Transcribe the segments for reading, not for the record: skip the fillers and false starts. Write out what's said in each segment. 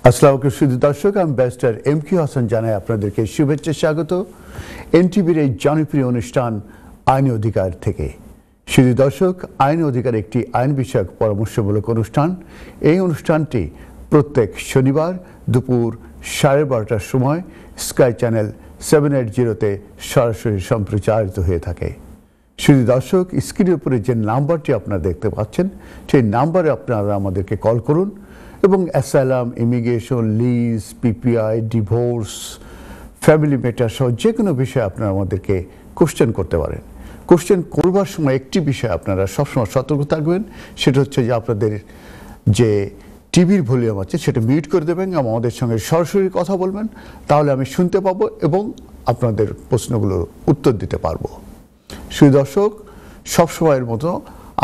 আসসালামু আলাইকুম সুধী দর্শক, আমি ব্যারিস্টার এম.কিউ হাসান জানাই আপনাদেরকে শুভেচ্ছা স্বাগত এনটিভির এই জনপ্রিয় অনুষ্ঠান আইনি অধিকার থেকে। সুধী দর্শক, আইনি অধিকার একটি আইন বিষয়ক পরামর্শমূলক অনুষ্ঠান। এই অনুষ্ঠানটি প্রত্যেক শনিবার দুপুর 12:30টার সময় স্কাই চ্যানেল 780-তে সরাসরি সম্প্রচারিত হয়ে থাকে। সুধী দর্শক, স্ক্রিনের উপরে যে নাম্বারটি আপনারা দেখতে পাচ্ছেন সেই নাম্বারে আপনারা আমাদেরকে কল করুন এবং asylum, immigration, lease, PPI, divorce, family matter সহ যে কোনো বিষয়ে আপনারা আমাদেরকে কোশ্চেন করতে পারেন। কোশ্চেন করবার সময় একটি বিষয় আপনারা সবসময় সতর্ক থাকবেন, সেটা হচ্ছে যে আপনাদের যে টিভির ভলিউম আছে সেটা মিউট করে দেবেন এবং আমাদের সঙ্গে সরাসরি কথা বলবেন, তাহলে আমি শুনতে পাবো এবং আপনাদের প্রশ্নগুলোর উত্তর দিতে পারবো। সুধী দর্শক, সবসময়ের মতো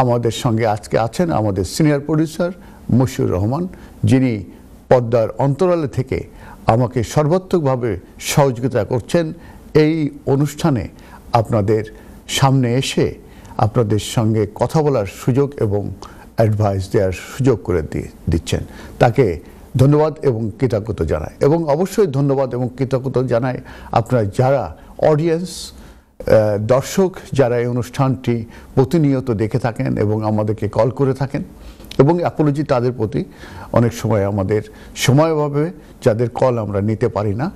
আমাদের সঙ্গে আজকে আছেন আমাদের সিনিয়র প্রডিউসার মশিউর রহমান, যিনি পর্দার অন্তরালে থেকে আমাকে সর্বাত্মকভাবে সহযোগিতা করছেন এই অনুষ্ঠানে আপনাদের সামনে এসে আপনাদের সঙ্গে কথা বলার সুযোগ এবং অ্যাডভাইস দেওয়ার সুযোগ করে দিচ্ছেন। তাকে ধন্যবাদ এবং কৃতজ্ঞতা জানাই। এবং অবশ্যই ধন্যবাদ এবং কৃতজ্ঞতা জানাই আপনারা যারা অডিয়েন্স, দর্শক যারা এই অনুষ্ঠানটি প্রতিনিয়ত দেখে থাকেন এবং আমাদেরকে কল করে থাকেন, এবং অ্যাপোলজি তাদের প্রতি। অনেক সময় আমাদের সময়ভাবে যাদের কল আমরা নিতে পারি না,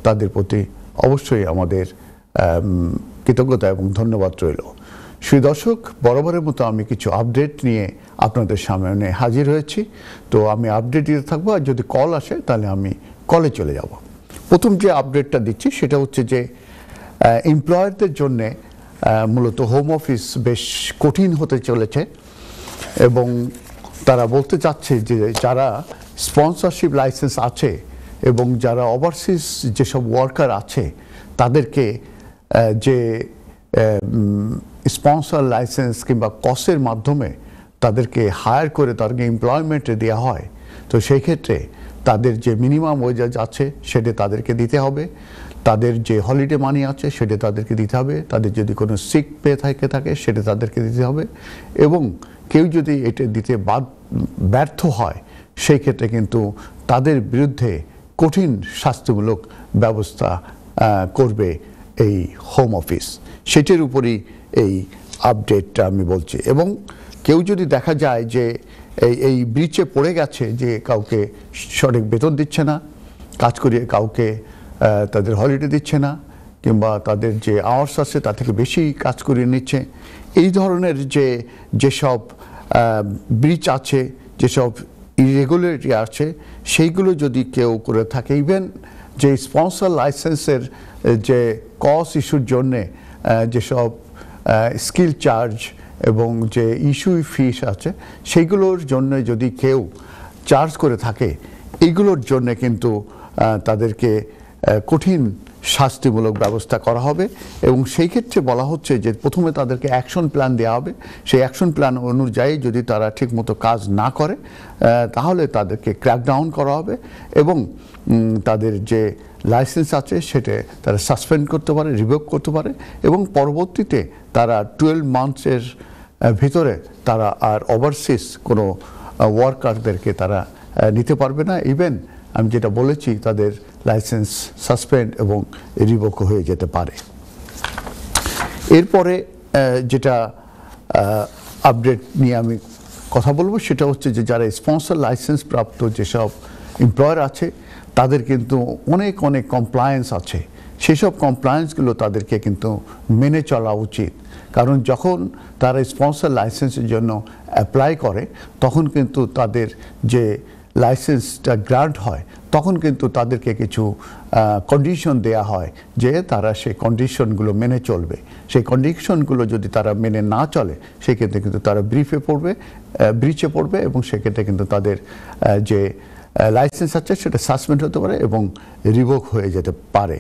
তাদের প্রতি অবশ্যই আমাদের কৃতজ্ঞতা এবং ধন্যবাদ রইল। সুধী দর্শক, বরাবরের মতো আমি কিছু আপডেট নিয়ে আপনাদের সামনে হাজির হয়েছি। তো আমি আপডেট দিতে থাকবো, আর যদি কল আসে তাহলে আমি কলে চলে যাব। প্রথম যে আপডেটটা দিচ্ছি সেটা হচ্ছে যে এমপ্লয়ারদের জন্যে মূলত হোম অফিস বেশ কঠিন হতে চলেছে এবং তারা বলতে চাচ্ছে যে যারা স্পন্সরশিপ লাইসেন্স আছে এবং যারা ওভারসিজ যেসব ওয়ার্কার আছে তাদেরকে যে স্পন্সর লাইসেন্স কিংবা কসের মাধ্যমে তাদেরকে হায়ার করে তাদেরকে এমপ্লয়মেন্টে দেওয়া হয়, তো সেই ক্ষেত্রে তাদের যে মিনিমাম ওয়েজ আছে সেটা তাদেরকে দিতে হবে, তাদের যে হলিডে মানি আছে সেটা তাদেরকে দিতে হবে, তাদের যদি কোনো সিক পে থাকে সেটা তাদেরকে দিতে হবে, এবং কেউ যদি এটা দিতে ব্যর্থ হয় সেই ক্ষেত্রে কিন্তু তাদের বিরুদ্ধে কঠিন শাস্তিমূলক ব্যবস্থা করবে এই হোম অফিস। সেটির উপরই এই আপডেটটা আমি বলছি। এবং কেউ যদি দেখা যায় যে এই ব্রিচে পড়ে গেছে, যে কাউকে সঠিক বেতন দিচ্ছে না, কাজ করিয়ে কাউকে তাদের হলিডে দিচ্ছে না, কিংবা তাদের যে আওয়ার্স আছে তার থেকে বেশি কাজ করিয়ে নিচ্ছে, এই ধরনের যেসব ব্রিচ আছে, যেসব ইরেগুলারিটি আছে, সেইগুলো যদি কেউ করে থাকে, ইভেন যে স্পন্সর লাইসেন্সের যে কস ইস্যুর জন্যে যেসব স্কিল চার্জ এবং যে ইস্যু ফিস আছে সেইগুলোর জন্য যদি কেউ চার্জ করে থাকে, এইগুলোর জন্যে কিন্তু তাদেরকে কঠিন শাস্তিমূলক ব্যবস্থা করা হবে। এবং সেই ক্ষেত্রে বলা হচ্ছে যে প্রথমে তাদেরকে অ্যাকশন প্ল্যান দেওয়া হবে, সেই অ্যাকশন প্ল্যান অনুযায়ী যদি তারা ঠিকমতো কাজ না করে তাহলে তাদেরকে ক্র্যাকডাউন করা হবে এবং তাদের যে লাইসেন্স আছে সেটা তারা সাসপেন্ড করতে পারে, রিভোক করতে পারে, এবং পরবর্তীতে তারা 12 মান্থসের ভিতরে তারা আর ওভারসিজ কোনো ওয়ার্কারদেরকে তারা নিতে পারবে না। ইভেন আমি যেটা বলেছি, তাদের লাইসেন্স সাসপেন্ড এবং রিভোক হয়ে যেতে পারে। এরপরে যেটা আপডেট নিয়ে আমি কথা বলবো সেটা হচ্ছে যে যারা স্পন্সর লাইসেন্স প্রাপ্ত যেসব এমপ্লয়ার আছে তাদের কিন্তু অনেক কমপ্লায়েন্স আছে, সেসব কমপ্লায়েন্সগুলো তাদেরকে কিন্তু মেনে চলা উচিত। কারণ যখন তারা স্পন্সর লাইসেন্সের জন্য অ্যাপ্লাই করে তখন কিন্তু তাদের যে লাইসেন্সটা গ্রান্ট হয় তখন কিন্তু তাদেরকে কিছু কন্ডিশন দেয়া হয় যে তারা সেই কন্ডিশনগুলো মেনে চলবে। সেই কন্ডিশনগুলো যদি তারা মেনে না চলে সেক্ষেত্রে কিন্তু তারা ব্রিচে পড়বে এবং সেক্ষেত্রে কিন্তু তাদের যে লাইসেন্স আছে সেটা সাসপেন্ড হতে পারে এবং রিভোক হয়ে যেতে পারে,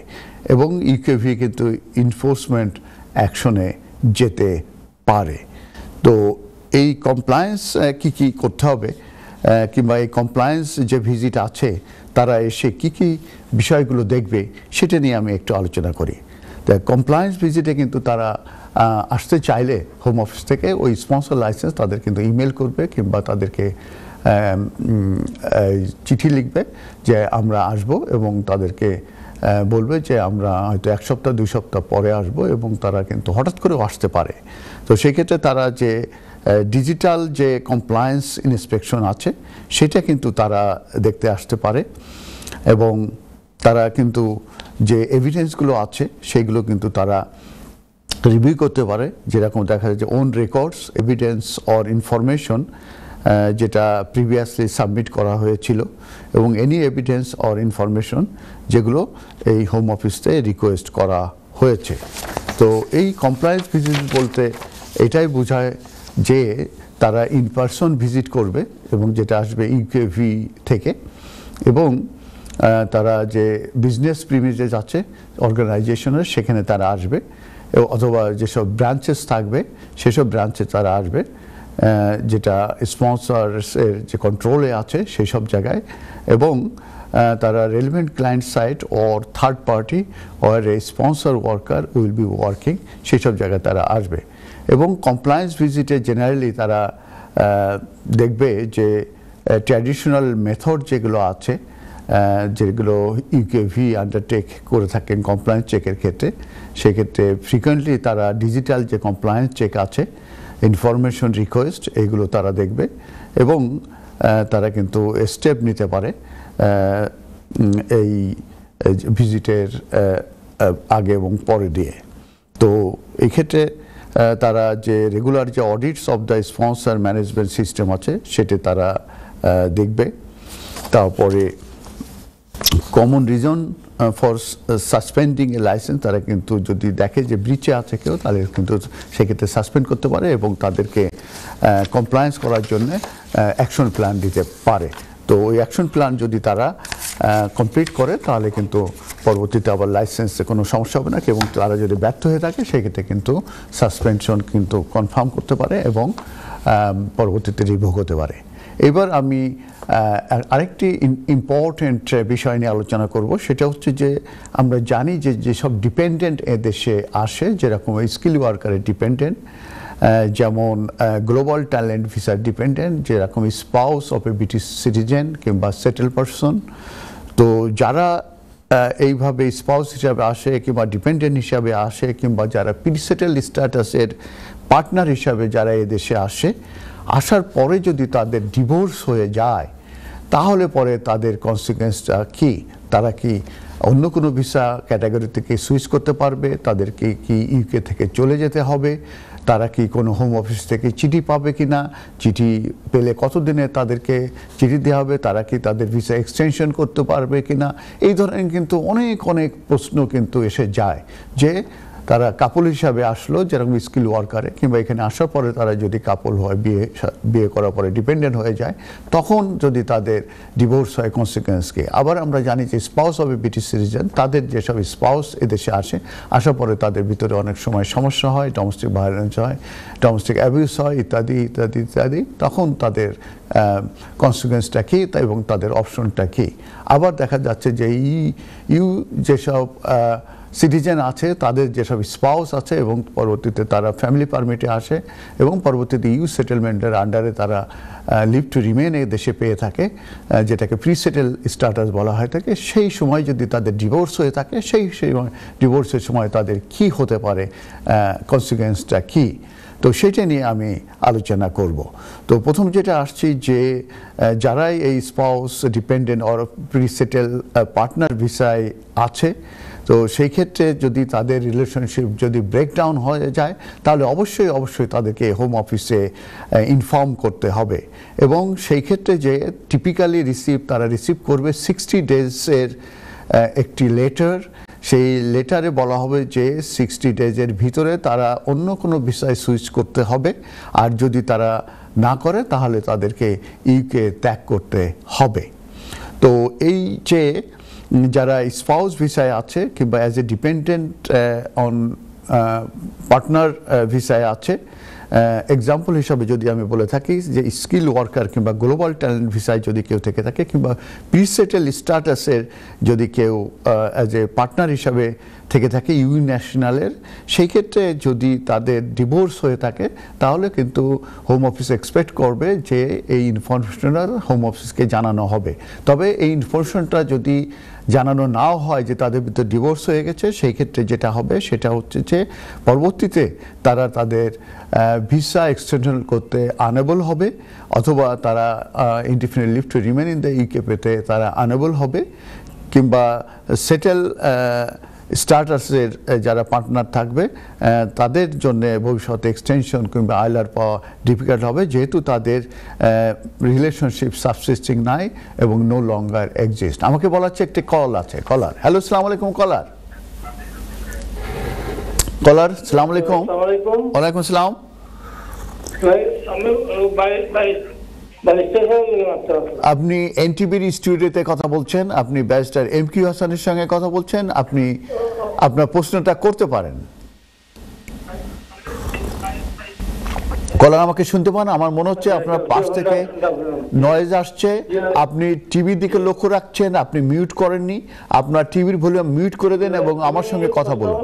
এবং ইউকেভি কিন্তু ইনফোর্সমেন্ট অ্যাকশনে যেতে পারে। তো এই কমপ্লায়েন্স কি করতে হবে, কিংবা এই কমপ্লায়েন্স যে ভিজিট আছে তারা এসে কি বিষয়গুলো দেখবে সেটা নিয়ে আমি একটু আলোচনা করি। তো কমপ্লায়েন্স ভিজিটে কিন্তু তারা আসতে চাইলে হোম অফিস থেকে ওই স্পন্সর লাইসেন্স তাদের কিন্তু ইমেল করবে কিংবা তাদেরকে চিঠি লিখবে যে আমরা আসব এবং তাদেরকে বলবে যে আমরা হয়তো 1 সপ্তাহ 2 সপ্তাহ পরে আসব, এবং তারা কিন্তু হঠাৎ করেও আসতে পারে। তো সেক্ষেত্রে তারা যে ডিজিটাল যে কমপ্লায়েন্স ইন্সপেকশন আছে সেটা কিন্তু তারা দেখতে আসতে পারে, এবং তারা কিন্তু যে এভিডেন্সগুলো আছে সেগুলো কিন্তু তারা রিভিউ করতে পারে। যেরকম দেখা যায় যে own records evidence or information যেটা প্রিভিয়াসলি সাবমিট করা হয়েছিল, এবং এনি এভিডেন্স অর ইনফরমেশন যেগুলো এই হোম অফিসে রিকোয়েস্ট করা হয়েছে। তো এই কমপ্লায়েন্স ভিজিট বলতে এটাই বোঝায় যে তারা ইন পারসন ভিজিট করবে, এবং যেটা আসবে ইউকেভি থেকে, এবং তারা যে বিজনেস প্রিমিসেস আছে অর্গানাইজেশনের সেখানে তারা আসবে, অথবা যেসব ব্রাঞ্চেস থাকবে সেসব ব্রাঞ্চে তারা আসবে, যেটা স্পন্সরের যে কন্ট্রোলে আছে সেই সব জায়গায়, এবং তারা relevant client site or third party or a sponsor worker will be working সেই সব জায়গায় তারা আসবে। এবং কমপ্লায়েন্স ভিজিটে জেনারেলি তারা দেখবে যে ট্র্যাডিশনাল মেথড যেগুলো আছে, যেগুলো ইউকেভি আন্ডারটেক করে থাকেন কমপ্লায়েন্স চেকের ক্ষেত্রে, সেক্ষেত্রে ফ্রিকোয়েন্টলি তারা ডিজিটাল যে কমপ্লায়েন্স চেক আছে, ইনফরমেশন রিকোয়েস্ট, এইগুলো তারা দেখবে, এবং তারা কিন্তু স্টেপ নিতে পারে এই ভিজিটের আগে এবং পরে দিয়ে। তো এই ক্ষেত্রে তারা যে রেগুলার যে audits of the sponsor management system আছে সেটা তারা দেখবে। তারপরে common reason for suspending A licence, তারা কিন্তু যদি দেখে যে ব্রিচে আছে কেউ তাহলে কিন্তু সেক্ষেত্রে সাসপেন্ড করতে পারে, এবং তাদেরকে কমপ্লায়েন্স করার জন্য অ্যাকশন প্ল্যান দিতে পারে। তো ওই অ্যাকশন প্ল্যান যদি তারা কমপ্লিট করে তাহলে কিন্তু পরবর্তীতে আবার লাইসেন্সে কোনো সমস্যা হবে না, এবং তারা যদি ব্যর্থ হয়ে থাকে সেক্ষেত্রে কিন্তু সাসপেনশন কিন্তু কনফার্ম করতে পারে এবং পরবর্তীতে রিভোক হতে পারে। এবার আমি আরেকটি ইম্পর্টেন্ট বিষয় নিয়ে আলোচনা করব, সেটা হচ্ছে যে আমরা জানি যে যেসব ডিপেন্ডেন্ট এদেশে আসে, যেরকম স্কিল ওয়ার্কারের ডিপেন্ডেন্ট, যেমন গ্লোবাল ট্যালেন্ট ভিসার ডিপেন্ডেন্ট, যেরকম spouse of A British citizen কিংবা সেটেল পারসন। তো যারা এইভাবে স্পাউস হিসাবে আসে কিংবা ডিপেন্ডেন্ট হিসাবে আসে, কিংবা যারা প্রিসেটেল স্ট্যাটাসের পার্টনার হিসাবে যারা এদেশে আসে, আসার পরে যদি তাদের ডিভোর্স হয়ে যায় তাহলে পরে তাদের কনসিকুয়েন্সটা কি? তারা কি অন্য কোনো ভিসা ক্যাটাগরি থেকে সুইচ করতে পারবে? তাদেরকে কি ইউকে থেকে চলে যেতে হবে? তারা কি কোনো হোম অফিস থেকে চিঠি পাবে কি না? চিঠি পেলে কতদিনে তাদেরকে চিঠি দেওয়া হবে? তারা কি তাদের ভিসা এক্সটেনশন করতে পারবে কি না? এই ধরনের কিন্তু অনেক অনেক প্রশ্ন কিন্তু এসে যায় যে তারা কাপল হিসাবে আসলো, যেরকম স্কিল ওয়ার্কারে, কিংবা এখানে আসার পরে তারা যদি কাপল হয়, বিয়ে করার পরে ডিপেন্ডেন্ট হয়ে যায়, তখন যদি তাদের ডিভোর্স হয় কনসিকুয়েন্স কি? আবার আমরা জানি যে spouse of A British citizen, তাদের যেসব স্পাউস এদেশে আসে, আসার পরে তাদের ভিতরে অনেক সময় সমস্যা হয়, ডোমেস্টিক ভায়োলেন্স হয়, ডোমেস্টিক অ্যাবিউস হয়, ইত্যাদি ইত্যাদি ইত্যাদি। তখন তাদের কনসিকুয়েন্সটা কী এবং তাদের অপশনটা কী? আবার দেখা যাচ্ছে যে যেসব সিটিজেন আছে, তাদের যেসব স্পাউস আছে এবং পরবর্তীতে তারা ফ্যামিলি পারমিটে আসে এবং পরবর্তীতে ইউ সেটেলমেন্টের আন্ডারে তারা লিভ টু রিমেন এ দেশে পেয়ে থাকে, যেটাকে প্রি সেটেল স্ট্যাটাস বলা হয়ে থাকে, সেই সময় যদি তাদের ডিভোর্স হয়ে থাকে, সেই ডিভোর্সের সময় তাদের কি হতে পারে, কনসিকুয়েন্সটা কী? তো সেটা নিয়ে আমি আলোচনা করব। তো প্রথম যেটা আসছি যে যারাই এই স্পাউস ডিপেন্ডেন্ট অর প্রিসেটেল পার্টনার ভিসায় আছে, তো সেই ক্ষেত্রে যদি তাদের রিলেশনশিপ যদি ব্রেকডাউন হয়ে যায় তাহলে অবশ্যই অবশ্যই তাদেরকে হোম অফিসে ইনফর্ম করতে হবে, এবং সেই ক্ষেত্রে যে টিপিক্যালি তারা রিসিভ করবে 60 ডেজের একটি লেটার। সেই লেটারে বলা হবে যে 60 ডেজের ভিতরে তারা অন্য কোনো ভিসায় সুইচ করতে হবে, আর যদি তারা না করে তাহলে তাদেরকে ইউকে ত্যাগ করতে হবে। তো এই যে যারা স্পাউস ভিসায় আছে কিংবা as a dependent on partner ভিসায় আছে, এক্সাম্পল হিসাবে যদি আমি বলে থাকি যে স্কিল ওয়ার্কার কিংবা গ্লোবাল ট্যালেন্ট ভিসায় যদি কেউ থেকে থাকে কিংবা প্রি-সেটেল স্ট্যাটাসের যদি কেউ অ্যাজ এ পার্টনার হিসাবে থেকে থাকে ইউ ন্যাশনালের, সেই ক্ষেত্রে যদি তাদের ডিভোর্স হয়ে থাকে তাহলে কিন্তু হোম অফিস এক্সপেক্ট করবে যে এই ইনফরমেশনটা হোম অফিসকে জানানো হবে। তবে এই ইনফরমেশনটা যদি জানানো নাও হয় যে তাদের ভিতরে ডিভোর্স হয়ে গেছে, সেই ক্ষেত্রে যেটা হবে সেটা হচ্ছে যে পরবর্তীতে তারা তাদের ভিসা এক্সটেনশন করতে আনেবল হবে, অথবা তারা indefinite leave to remain in the UK পেতে তারা আনেবল হবে, কিংবা সেটেল স্ট্যাটাসের যারা পার্টনার থাকবে তাদের জন্য ভবিষ্যতে এক্সটেনশন কিংবা আইলার পাওয়া ডিফিকাল্ট হবে, যেহেতু তাদের রিলেশনশিপ সাবসিস্টিং নাই এবং নো লঙ্গার এক্সিস্ট। আমাকে বলা হচ্ছে একটি কল আছে। কলার, হ্যালো, সালাম আলাইকুম। কলার, সালাম আলাইকুম। ওয়ালাইকুম আসসালাম। আপনি এনটিভির স্টুডিওতে কথা বলছেন, আপনি ব্যারিস্টার এমকিউ হাসানের সঙ্গে কথা বলছেন, আপনি আপনার প্রশ্নটা করতে পারেন। কলার, আমাকে শুনতে পান? আমার মনে হচ্ছে আপনার পাশ থেকে নয়েজ আসছে। আপনি টিভির দিকে লক্ষ্য রাখছেন, আপনি মিউট করেননি। আপনার টিভির ভলিউম মিউট করে দেন এবং আমার সঙ্গে কথা বলুন।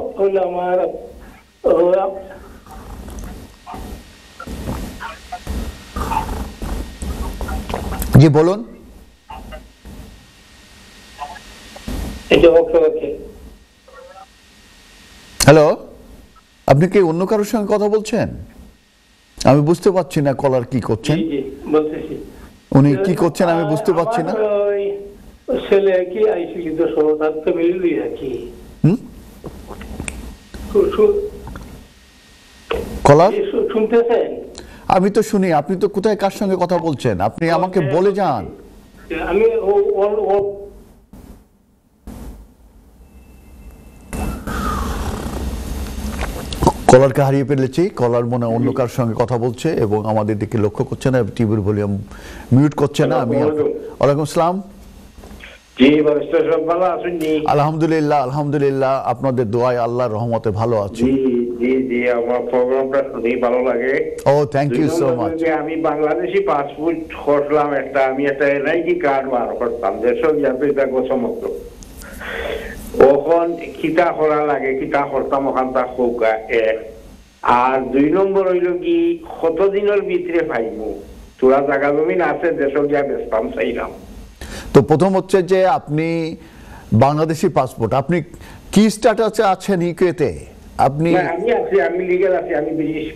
জি বলুন। হ্যালো, আপনি কি অন্য কারোর সঙ্গে কথা বলছেন? আমি বুঝতে পারছি না কলার কি করছেন, উনি কি করছেন আমি বুঝতে পারছি না। কলার, শুনতেছেন? আমি তো শুনি, আপনি তো কোথায় কার সঙ্গে কথা বলছেন আপনি আমাকে বলে যান। আমি কলারকে হারিয়ে ফেলেছি। কলার মনে অন্য কার সঙ্গে কথা বলছে এবং আমাদের দিকে লক্ষ্য করছে না, টিভির ভলিউম মিউট করছে না। আমি ওয়ালাইকুম আসসালাম। জি ব্যারিস্টার সাহেব, ভালো আছেন? আলহামদুলিল্লাহ, আলহামদুলিল্লাহ, আপনাদের দোয়ায় আল্লাহর রহমতে ভালো আছি। জি জি, আমার প্রোগ্রামটা শুনে ভালো লাগে। ও থ্যাংক ইউ সো মাচ। আমি বাংলাদেশি পাসপোর্ট করলাম একটা, আমি একটা এনআইডি কার্ড বার করতাম দেশের যাত্রীটা সমস্ত। ওখান কিতা করা লাগে, কিতা করতাম ওখান তা হোকা এক। আর 2 নম্বর হইল কি কতদিনের ভিতরে পাইমু? তোরা জায়গা জমিন আছে দেশের যা বেচতাম চাইলাম। তো প্রথম হচ্ছে যে আপনি বাংলাদেশি পাসপোর্ট, আপনি কি স্ট্যাটাসে আছেন ইউকেতে? আপনি? আমি লিগ্যাল আছি, আমি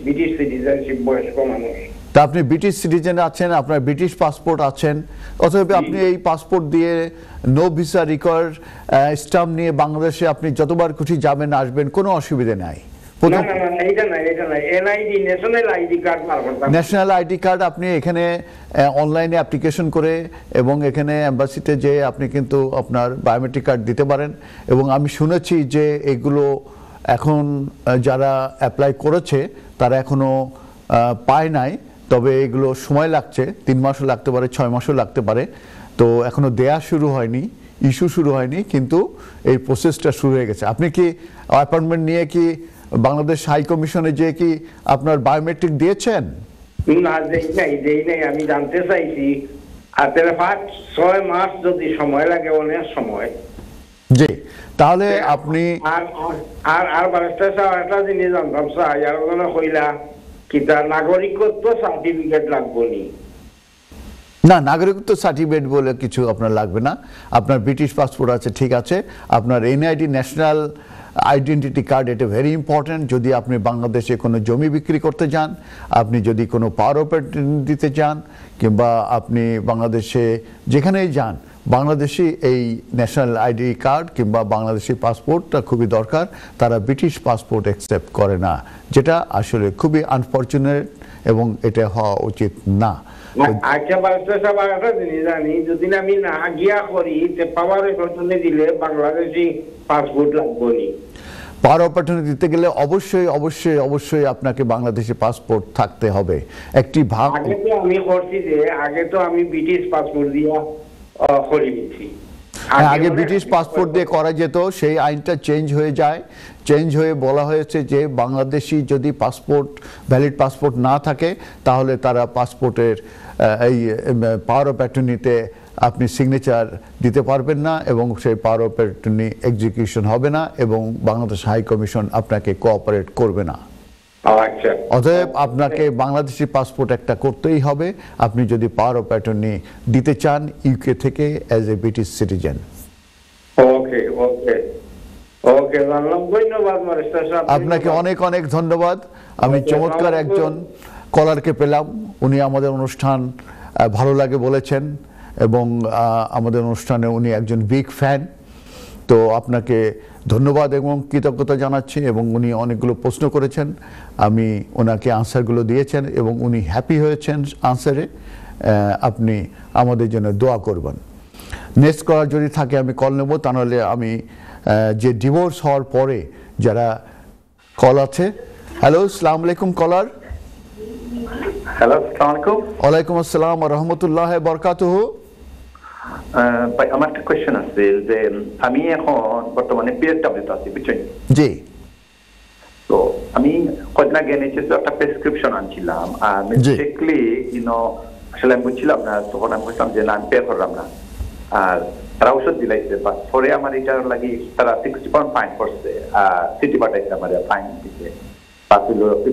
ব্রিটিশ সিটিজেনশিপ বয়স্ক মানুষ। তা আপনি ব্রিটিশ সিটিজেন আছেন, আপনার ব্রিটিশ পাসপোর্ট আছেন, অথবা আপনি এই পাসপোর্ট দিয়ে নো ভিসা রিকোয়ার্ড স্টাম্প নিয়ে বাংলাদেশে আপনি যতবার খুশি যাবেন আসবেন, কোনো অসুবিধা নাই। ন্যাশনাল আইডি কার্ড আপনি এখানে অনলাইনে অ্যাপ্লিকেশন করে এবং এখানে এম্বাসিতে যে আপনি কিন্তু আপনার বায়োমেট্রিক কার্ড দিতে পারেন। এবং আমি শুনেছি যে এগুলো এখন যারা অ্যাপ্লাই করেছে তারা এখনো পায় নাই, তবে এগুলো সময় লাগছে, 3 মাসও লাগতে পারে, 6 মাসও লাগতে পারে। তো এখনো দেয়া শুরু হয়নি, ইস্যু শুরু হয়নি, কিন্তু এই প্রসেসটা শুরু হয়ে গেছে। আপনি কি অ্যাপয়েন্টমেন্ট নিয়ে কি বাংলাদেশ হাই কমিশনে যে কি আপনার বায়োমেট্রিক দিয়েছেন? না, দেই নাই। আমি জানতে চাইছি আর 5-6 মাস যদি সময় লাগে, অনেক সময়। জি, তাহলে আপনি আর ব্যারিস্টার সাহেব একটা জিনিস জানতাম স্যার, আর ওখানে কইলা কিতা নাগরিকত্ব সার্টিফিকেট লাগবে নি? না, নাগরিকত্ব সার্টিফিকেট বলে কিছু আপনার লাগবে না। আপনার ব্রিটিশ পাসপোর্ট আছে, ঠিক আছে। আপনার এনআইডি ন্যাশনাল আইডেন্টিটি কার্ড, এটা ভেরি ইম্পর্ট্যান্ট। যদি আপনি বাংলাদেশে কোনো জমি বিক্রি করতে যান, আপনি যদি কোনো পাওয়ার অপারেটর দিতে চান, কিংবা আপনি বাংলাদেশে যেখানেই যান, বাংলাদেশি এই ন্যাশনাল আইডি কার্ড কিংবা বাংলাদেশি পাসপোর্টটা খুবই দরকার। তারা ব্রিটিশ পাসপোর্ট অ্যাকসেপ্ট করে না, যেটা আসলে খুবই আনফর্চুনেট এবং এটা হওয়া উচিত না। আচ্ছা ব্যারিস্টার সাহেব, একটা জিনিস জানি, যদি আমি না গিয়া করি পাওয়ার অপরচুনিটি দিলে বাংলাদেশি পাসপোর্ট লাগবে নি? পাওয়ার অপরচুনিটি দিতে গেলে অবশ্যই অবশ্যই অবশ্যই আপনাকে বাংলাদেশি পাসপোর্ট থাকতে হবে। একটি ভাগ আগে তো আমি করছি যে, আগে তো আমি ব্রিটিশ পাসপোর্ট দিয়া করে দিচ্ছি। আগে ব্রিটিশ পাসপোর্ট দিয়ে করা যেত, সেই আইনটা চেঞ্জ হয়ে যায়, চেঞ্জ হয়ে বলা হয়েছে যে বাংলাদেশি যদি পাসপোর্ট ভ্যালিড পাসপোর্ট না থাকে তাহলে তারা পাসপোর্টের এই পাওয়ার অফ অ্যাটর্নিতে আপনি সিগনেচার দিতে পারবেন না এবং সেই পাওয়ার অফ অ্যাটর্নি এক্সিকিউশন হবে না এবং বাংলাদেশ হাই কমিশন আপনাকে কোঅপারেট করবে না। আচ্ছা, অতএব আপনাকে বাংলাদেশি পাসপোর্ট একটা করতেই হবে আপনি যদি পাওয়ার অফ অ্যাটর্নি দিতে চান ইউকে থেকে অ্যাজ এ ব্রিটিশ সিটিজেন। ওকে ওকে ওকে, ধন্যবাদ ব্যারিস্টার সাহেব, আপনাকে অনেক অনেক ধন্যবাদ। আমি চমৎকার একজন কলারকে পেলাম, উনি আমাদের অনুষ্ঠান ভালো লাগে বলেছেন এবং আমাদের অনুষ্ঠানে উনি একজন বিগ ফ্যান। তো আপনাকে ধন্যবাদ এবং কৃতজ্ঞতা জানাচ্ছি এবং উনি অনেকগুলো প্রশ্ন করেছেন, আমি ওনাকে আনসারগুলো দিয়েছেন এবং উনি হ্যাপি হয়েছেন আনসারে। আপনি আমাদের জন্য দোয়া করবেন। নেক্সট কলার যদি থাকে আমি কল নেব, তা নাহলে আমি যে ডিভোর্স হওয়ার পরে যারা কল আছে। হ্যালো, আসসালামু আলাইকুম কলার। হ্যালো, আসসালামু আলাইকুম। ওয়ালাইকুম আসসালাম ওয়া রাহমাতুল্লাহি ওয়া বারাকাতুহু। ভাই, আমার একটা কোয়েশ্চেন আছে যে আমি এখন বর্তমানে পিএসডব্লিউতে আছি, বুঝছেন? জি। তো আমি কদিন আগে এনএইচএস একটা প্রেসক্রিপশন আনছিলাম আর মিস্টেকলি আসলে আমি বুঝছিলাম না, তখন আমি বুঝলাম যে না আমি পে করলাম না আর তারা ঔষধ দিলাইছে, বাট পরে আমার এটার লাগি তারা 60 পাউন্ড ফাইন করছে আর সিটি পাঠাইছে আমার ফাইন দিতে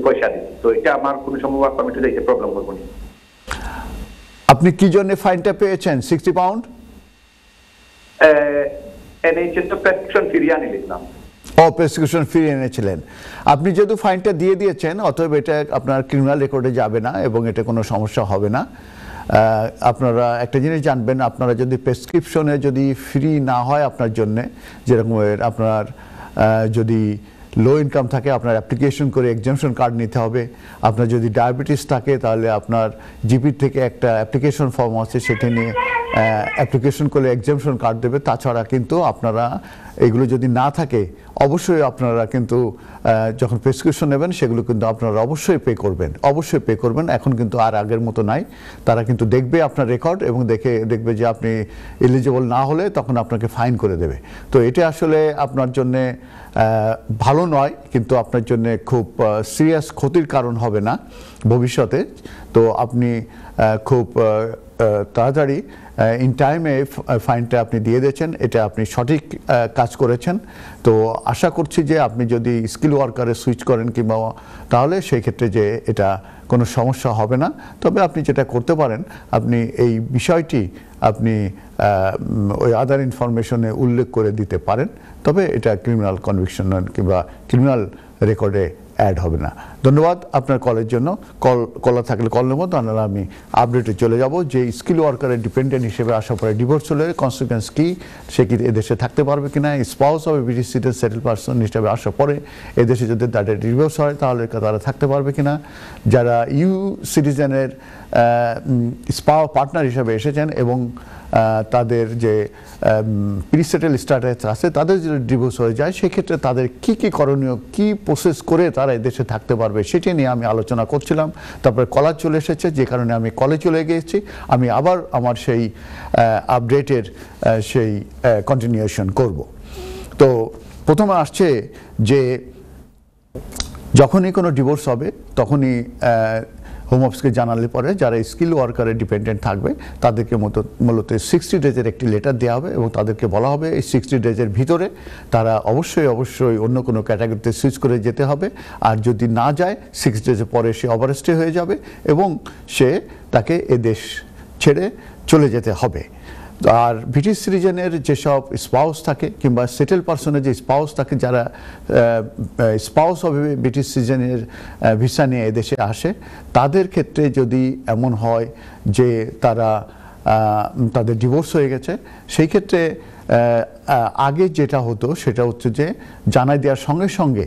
পয়সা দিচ্ছে। তো এটা আমার কোনো সময় ওয়ার্ক পারমিটে যাইতে প্রবলেম করবো না? আপনি কি জন্য ফাইনটা পেয়েছেন 60 পাউন্ড? এনএইচএস তো প্রেসক্রিপশন ফিরিয়ে আনি লিখলাম। প্রেসক্রিপশন ফিরিয়ে এনেছিলেন। আপনি যেহেতু ফাইনটা দিয়ে দিয়েছেন অতএব এটা আপনার ক্রিমিনাল রেকর্ডে যাবে না এবং এটা কোনো সমস্যা হবে না। আপনারা একটা জিনিস জানবেন, আপনারা যদি প্রেসক্রিপশনে যদি ফ্রি না হয় আপনার জন্যে, যেরকম আপনার যদি লো ইনকাম থাকে আপনার অ্যাপ্লিকেশন করে এক্সামশন কার্ড নিতে হবে। আপনার যদি ডায়াবেটিস থাকে তাহলে আপনার জিপির থেকে একটা অ্যাপ্লিকেশন ফর্ম আছে, সেটা নিয়ে অ্যাপ্লিকেশন করে এক্সামশন কার্ড দেবে। তাছাড়া কিন্তু আপনারা এগুলো যদি না থাকে অবশ্যই আপনারা কিন্তু যখন প্রেসক্রিপশন নেবেন সেগুলো কিন্তু আপনারা অবশ্যই পে করবেন। এখন কিন্তু আর আগের মতো নাই, তারা কিন্তু দেখবে আপনার রেকর্ড এবং দেখবে যে আপনি এলিজিবল না হলে তখন আপনাকে ফাইন করে দেবে। তো এটা আসলে আপনার জন্যে ভালো নয়, কিন্তু আপনার জন্য খুব সিরিয়াস ক্ষতির কারণ হবে না ভবিষ্যতে। তো আপনি খুব তাড়াতাড়ি ইন টাইমে ফাইনটা আপনি দিয়ে দিয়েছেন, এটা আপনি সঠিক কাজ করেছেন। তো আশা করছি যে আপনি যদি স্কিল ওয়ার্কারে সুইচ করেন কিংবা তাহলে সেই ক্ষেত্রে যে এটা কোনো সমস্যা হবে না। তবে আপনি যেটা করতে পারেন, আপনি এই বিষয়টি আপনি ওই আদার ইনফরমেশনে উল্লেখ করে দিতে পারেন, তবে এটা ক্রিমিনাল কনভিকশন কিংবা ক্রিমিনাল রেকর্ডে অ্যাড হবে না। ধন্যবাদ আপনার কলের জন্য। কল থাকলে কল নেব, তাহলে আমি আপডেটে চলে যাব যে স্কিল ওয়ার্কারের ডিপেন্ডেন্ট হিসেবে আসার পরে ডিভোর্স হলে কনসিকুয়েন্স কী, সে কি এদেশে থাকতে পারবে কিনা, spouse of British citizen settle person হিসেবে আসার পরে এদেশে যদি তাদের ডিভোর্স হয় তাহলে তারা থাকতে পারবে কিনা, যারা ইউ সিটিজেনের পার্টনার হিসেবে এসেছেন এবং তাদের যে প্রিসেটেল স্ট্যাটাস আছে তাদের যদি ডিভোর্স হয়ে যায় সেক্ষেত্রে তাদের কি কি করণীয়, কি প্রসেস করে তারা এদেশে থাকতে পারবে সেটি নিয়ে আমি আলোচনা করছিলাম। তারপরে কলার চলে এসেছে, যে কারণে আমি কলে চলে গিয়েছি। আমি আবার আমার সেই আপডেটের সেই কন্টিনিউশন করব। তো প্রথমে আসছে যে যখনই কোনো ডিভোর্স হবে তখনই হোম অফিসকে জানালে পরে যারা স্কিল ওয়ার্কারের ডিপেন্ডেন্ট থাকবে তাদেরকে মূলত 60 ডেজের একটি লেটার দেওয়া হবে এবং তাদেরকে বলা হবে এই 60 ডেজের ভিতরে তারা অবশ্যই অন্য কোনো ক্যাটাগরিতে সুইচ করে যেতে হবে। আর যদি না যায় 60 ডেজের পরে সে ওভারস্টে হয়ে যাবে এবং তাকে এ দেশ ছেড়ে চলে যেতে হবে। আর ব্রিটিশ সিটিজেনের যেসব স্পাউস থাকে কিংবা সেটেল পারসনের যে স্পাউস থাকে, যারা স্পাউস হবে ব্রিটিশ সিটিজেনের ভিসা নিয়ে এদেশে আসে, তাদের ক্ষেত্রে যদি এমন হয় যে তাদের ডিভোর্স হয়ে গেছে, সেই ক্ষেত্রে আগে যেটা হতো সেটা হচ্ছে যে জানাই দেওয়ার সঙ্গে সঙ্গে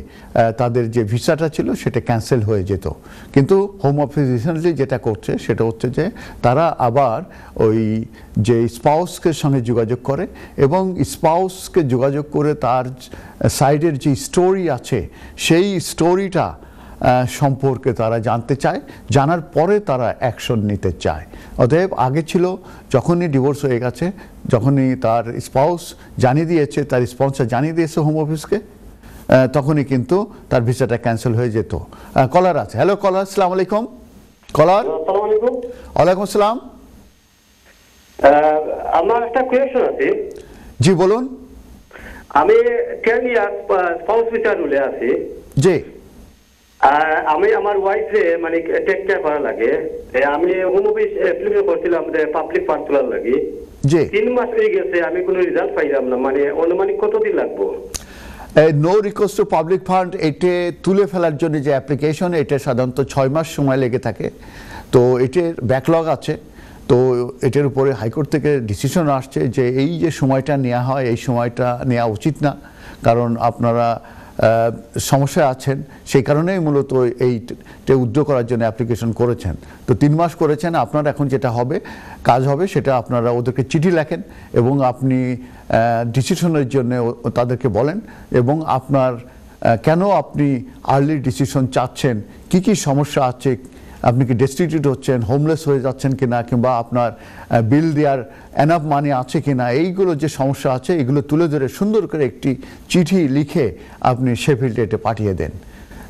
তাদের যে ভিসাটা ছিল সেটা ক্যান্সেল হয়ে যেত। কিন্তু হোম অফিস রিসেন্টলি যেটা করছে সেটা হচ্ছে যে তারা আবার ওই যে স্পাউসকে সঙ্গে যোগাযোগ করে এবং স্পাউসকে যোগাযোগ করে তার সাইডের যে স্টোরি আছে সেই স্টোরিটা সম্পর্কে তারা জানতে চায়, জানার পরে তারা অ্যাকশন নিতে চায়। অতএব আগে ছিল যখনই ডিভোর্স হয়ে গেছে, যখনই তার স্পাউস জানিয়ে দিয়েছে, তার স্পন্সর জানিয়ে দিয়েছে হোম অফিসকে, তখনই কিন্তু তার ভিসাটা ক্যান্সেল হয়ে যেত। কলার আছে, হ্যালো কলার, আসসালামু আলাইকুম। কলার, আসসালামু আলাইকুম। ওয়ালাইকুম আসসালাম। আমার একটা কোয়েশ্চন আছে। জি বলুন। আমি 10 ইয়ার স্পাউস ভিসা রুলে আছি। জি। আমি আমার ওয়াইফে মানে টেক কেয়ার করা লাগে। আমি হোম অফিস অ্যাপ্লিকেশন করছিলাম যে পাবলিক ফান্ড তোলার লাগে। জি। 3 মাস হয়ে গেছে, আমি কোনো রেজাল্ট পাইলাম না। মানে অনুমানিক কতদিন লাগবে? No request to public fund, এটি তুলে ফেলার জন্য যে অ্যাপ্লিকেশন, এটা সাধারণত 6 মাস সময় লেগে থাকে। তো এটির ব্যাকলগ আছে। তো এটার উপরে হাইকোর্ট থেকে ডিসিশন আসছে যে এই যে সময়টা নেওয়া হয়, এই সময়টা নেওয়া উচিত না, কারণ আপনারা সমস্যায় আছেন, সেই কারণেই মূলত এইটা উদ্যোগ করার জন্য অ্যাপ্লিকেশন করেছেন। তো 3 মাস করেছেন। আপনার এখন যেটা হবে, কাজ হবে, সেটা আপনারা ওদেরকে চিঠি লেখেন এবং আপনি ডিসিশনের জন্য তাদেরকে বলেন এবং আপনার কেন আপনি আর্লি ডিসিশন চাচ্ছেন, কি কি সমস্যা আছে, আপনি কি ডেস্টিটিউট হচ্ছেন, হোমলেস হয়ে যাচ্ছেন কিনা, কিংবা আপনার বিল দেওয়ার এনাফ মানি আছে কিনা, এইগুলো যে সমস্যা আছে এগুলো তুলে ধরে সুন্দর করে একটি চিঠি লিখে আপনি শেফিল্ডে এটা পাঠিয়ে দেন।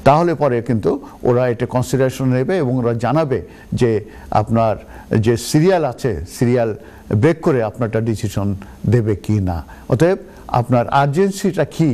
তাহলে পরে কিন্তু ওরা এটা কনসিডারেশন নেবে এবং ওরা জানাবে যে আপনার যে সিরিয়াল আছে, সিরিয়াল ব্রেক করে আপনারটা ডিসিশন দেবে কি না। অতএব আপনার আর্জেন্সিটা কি,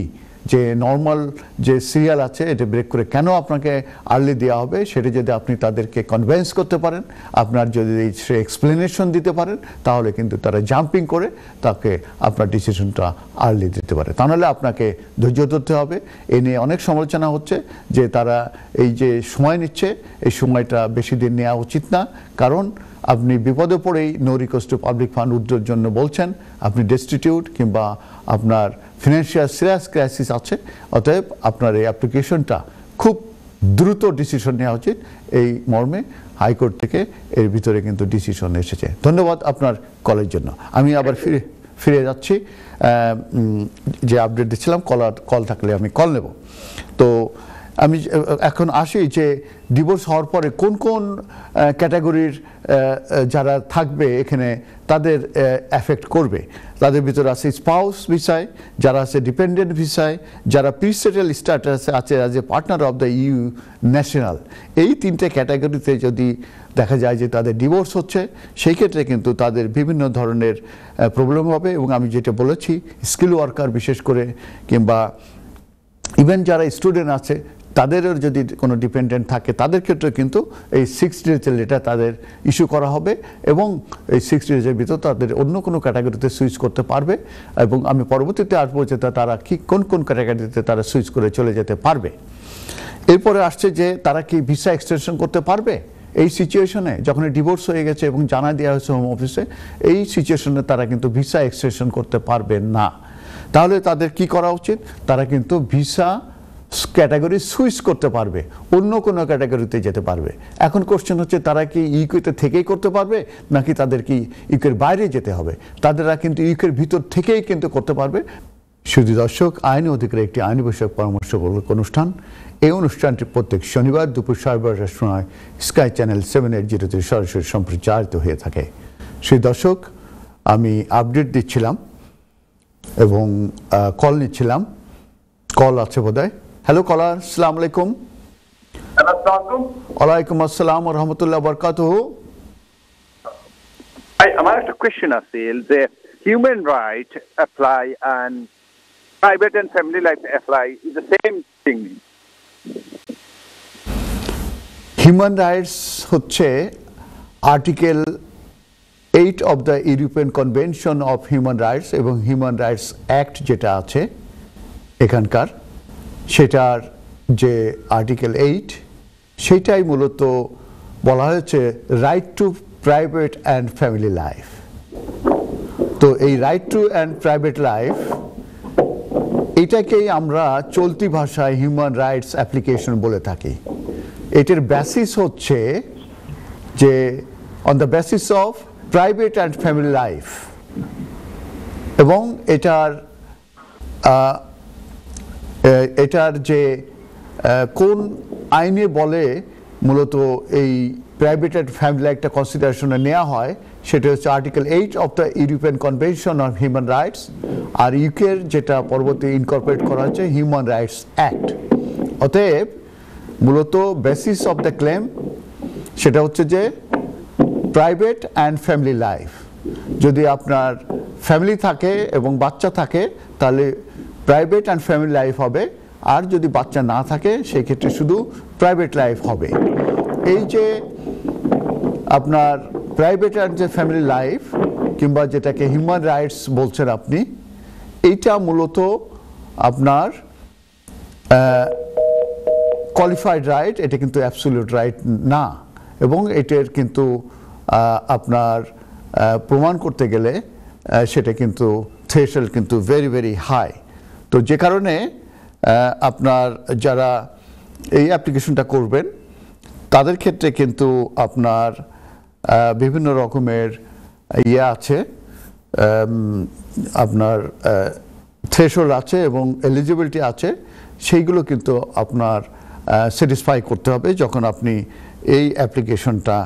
যে নর্মাল যে সিরিয়াল আছে এটা ব্রেক করে কেন আপনাকে আর্লি দেওয়া হবে, সেটা যদি আপনি তাদেরকে কনভিন্স করতে পারেন, আপনার যদি সে এক্সপ্লেনেশন দিতে পারেন, তাহলে কিন্তু তারা জাম্পিং করে তাকে আপনার ডিসিশনটা আর্লি দিতে পারে। তাহলে আপনাকে ধৈর্য ধরতে হবে। এ নিয়ে অনেক সমালোচনা হচ্ছে যে তারা এই যে সময় নিচ্ছে, এই সময়টা বেশি দিন নেওয়া উচিত না, কারণ আপনি বিপদে পড়েই no request to public fund উদ্যোগের জন্য বলছেন, আপনি ডেস্টিটিউট কিংবা আপনার ফিনান্সিয়াল সিরিয়াস ক্রাইসিস আছে। অতএব আপনার এই অ্যাপ্লিকেশনটা খুব দ্রুত ডিসিশন নেওয়া উচিত, এই মর্মে হাইকোর্ট থেকে এর ভিতরে কিন্তু ডিসিশন এসেছে। ধন্যবাদ আপনার কলের জন্য। আমি আবার ফিরে যাচ্ছি, যে আপডেট দিচ্ছিলাম, কল থাকলে আমি কল নেব। তো আমি এখন আসি যে ডিভোর্স হওয়ার পরে কোন কোন ক্যাটাগরির যারা থাকবে এখানে তাদের এফেক্ট করবে। তাদের ভিতরে আছে স্পাউস ভিসায়, যারা আছে ডিপেন্ডেন্ট ভিসায়, যারা প্রিসেটেল স্ট্যাটাসে আছে as a partner of the EU national. এই 3টে ক্যাটাগরিতে যদি দেখা যায় যে তাদের ডিভোর্স হচ্ছে, সেই ক্ষেত্রে কিন্তু তাদের বিভিন্ন ধরনের প্রবলেম হবে। এবং আমি যেটা বলেছি, স্কিল ওয়ার্কার বিশেষ করে, কিংবা ইভেন যারা স্টুডেন্ট আছে তাদেরও যদি কোনো ডিপেন্ডেন্ট থাকে, তাদের ক্ষেত্রে কিন্তু এই 60 ডেজের লেটার তাদের ইস্যু করা হবে এবং এই 60 ডেজের ভিতর তাদের অন্য কোনো ক্যাটাগরিতে সুইচ করতে পারবে। এবং আমি পরবর্তীতে আসবো যে তারা কি কোন কোন ক্যাটাগরিতে তারা সুইচ করে চলে যেতে পারবে। এরপরে আসছে যে তারা কি ভিসা এক্সটেনশন করতে পারবে এই সিচুয়েশনে, যখন ডিভোর্স হয়ে গেছে এবং জানা দেওয়া হয়েছে হোম অফিসে, এই সিচুয়েশনে তারা কিন্তু ভিসা এক্সটেনশন করতে পারবে না। তাহলে তাদের কি করা উচিত? তারা কিন্তু ভিসা ক্যাটাগরি সুইচ করতে পারবে, অন্য কোনো ক্যাটাগরিতে যেতে পারবে। এখন কোশ্চেন হচ্ছে তারা কি ইউকেতে থেকেই করতে পারবে নাকি তাদের কি ইউকের বাইরে যেতে হবে? তাদেররা কিন্তু ইউকের ভিতর থেকেই কিন্তু করতে পারবে। শুধু দর্শক, আইনি অধিকারে একটি আইনি বিষয়ক পরামর্শমূলক অনুষ্ঠান। এই অনুষ্ঠানটি প্রত্যেক শনিবার দুপুর 12:30টার সময় স্কাই চ্যানেল 780-তে সরাসরি সম্প্রচারিত হয়ে থাকে। সেই দর্শক, আমি আপডেট দিচ্ছিলাম এবং কল নিচ্ছিলাম। কল আছে বোধহয়। হ্যালো কলার, আসসালামু আলাইকুম। ওয়ালাইকুম আসসালাম ওয়া রাহমাতুল্লাহি ওয়া বারাকাতুহু। আমার একটা কোয়েশ্চেন আছে যে human right apply and private and family life apply is the same thing. Human rights হচ্ছে article 8 of the European convention of human rights এবং হিউম্যান রাইটস অ্যাক্ট যেটা আছে এখানকার, সেটার যে আর্টিকেল 8, সেটাই মূলত বলা হয়েছে right to private and family life. তো এই right two and private life, এটাকেই আমরা চলতি ভাষায় হিউম্যান রাইটস অ্যাপ্লিকেশন বলে থাকি। এটার বেসিস হচ্ছে যে on the basis of private and family life, এবং এটার যে কোন আইনে বলে মূলত এই প্রাইভেট ফ্যামিলি একটা কনসিডারেশনে নেওয়া হয়, সেটা হচ্ছে article 8 of the European convention on human rights, আর ইউকের যেটা পরবর্তী ইনকর্পোরেট করা হচ্ছে হিউম্যান রাইটস অ্যাক্ট। অতএব মূলত বেসিস অফ দ্য ক্লেম সেটা হচ্ছে যে প্রাইভেট অ্যান্ড ফ্যামিলি লাইফ। যদি আপনার ফ্যামিলি থাকে এবং বাচ্চা থাকে তাহলে প্রাইভেট অ্যান্ড ফ্যামিলি লাইফ হবে, আর যদি বাচ্চা না থাকে সেই ক্ষেত্রে শুধু প্রাইভেট লাইফ হবে। এই যে আপনার প্রাইভেট অ্যান্ড যে ফ্যামিলি লাইফ কিংবা যেটাকে হিউম্যান রাইটস বলছেন আপনি, এইটা মূলত আপনার কোয়ালিফাইড রাইট, এটা কিন্তু অ্যাবসলিউট রাইট না, এবং এটার কিন্তু আপনার প্রমাণ করতে গেলে সেটা কিন্তু থ্রেশহোল্ড কিন্তু ভেরি ভেরি হাই। তো যে কারণে আপনার যারা এই অ্যাপ্লিকেশনটা করবেন তাদের ক্ষেত্রে কিন্তু আপনার বিভিন্ন রকমের আছে, আপনার থ্রেশহোল্ড আছে এবং এলিজিবিলিটি আছে, সেইগুলো কিন্তু আপনার স্যাটিসফাই করতে হবে যখন আপনি এই অ্যাপ্লিকেশনটা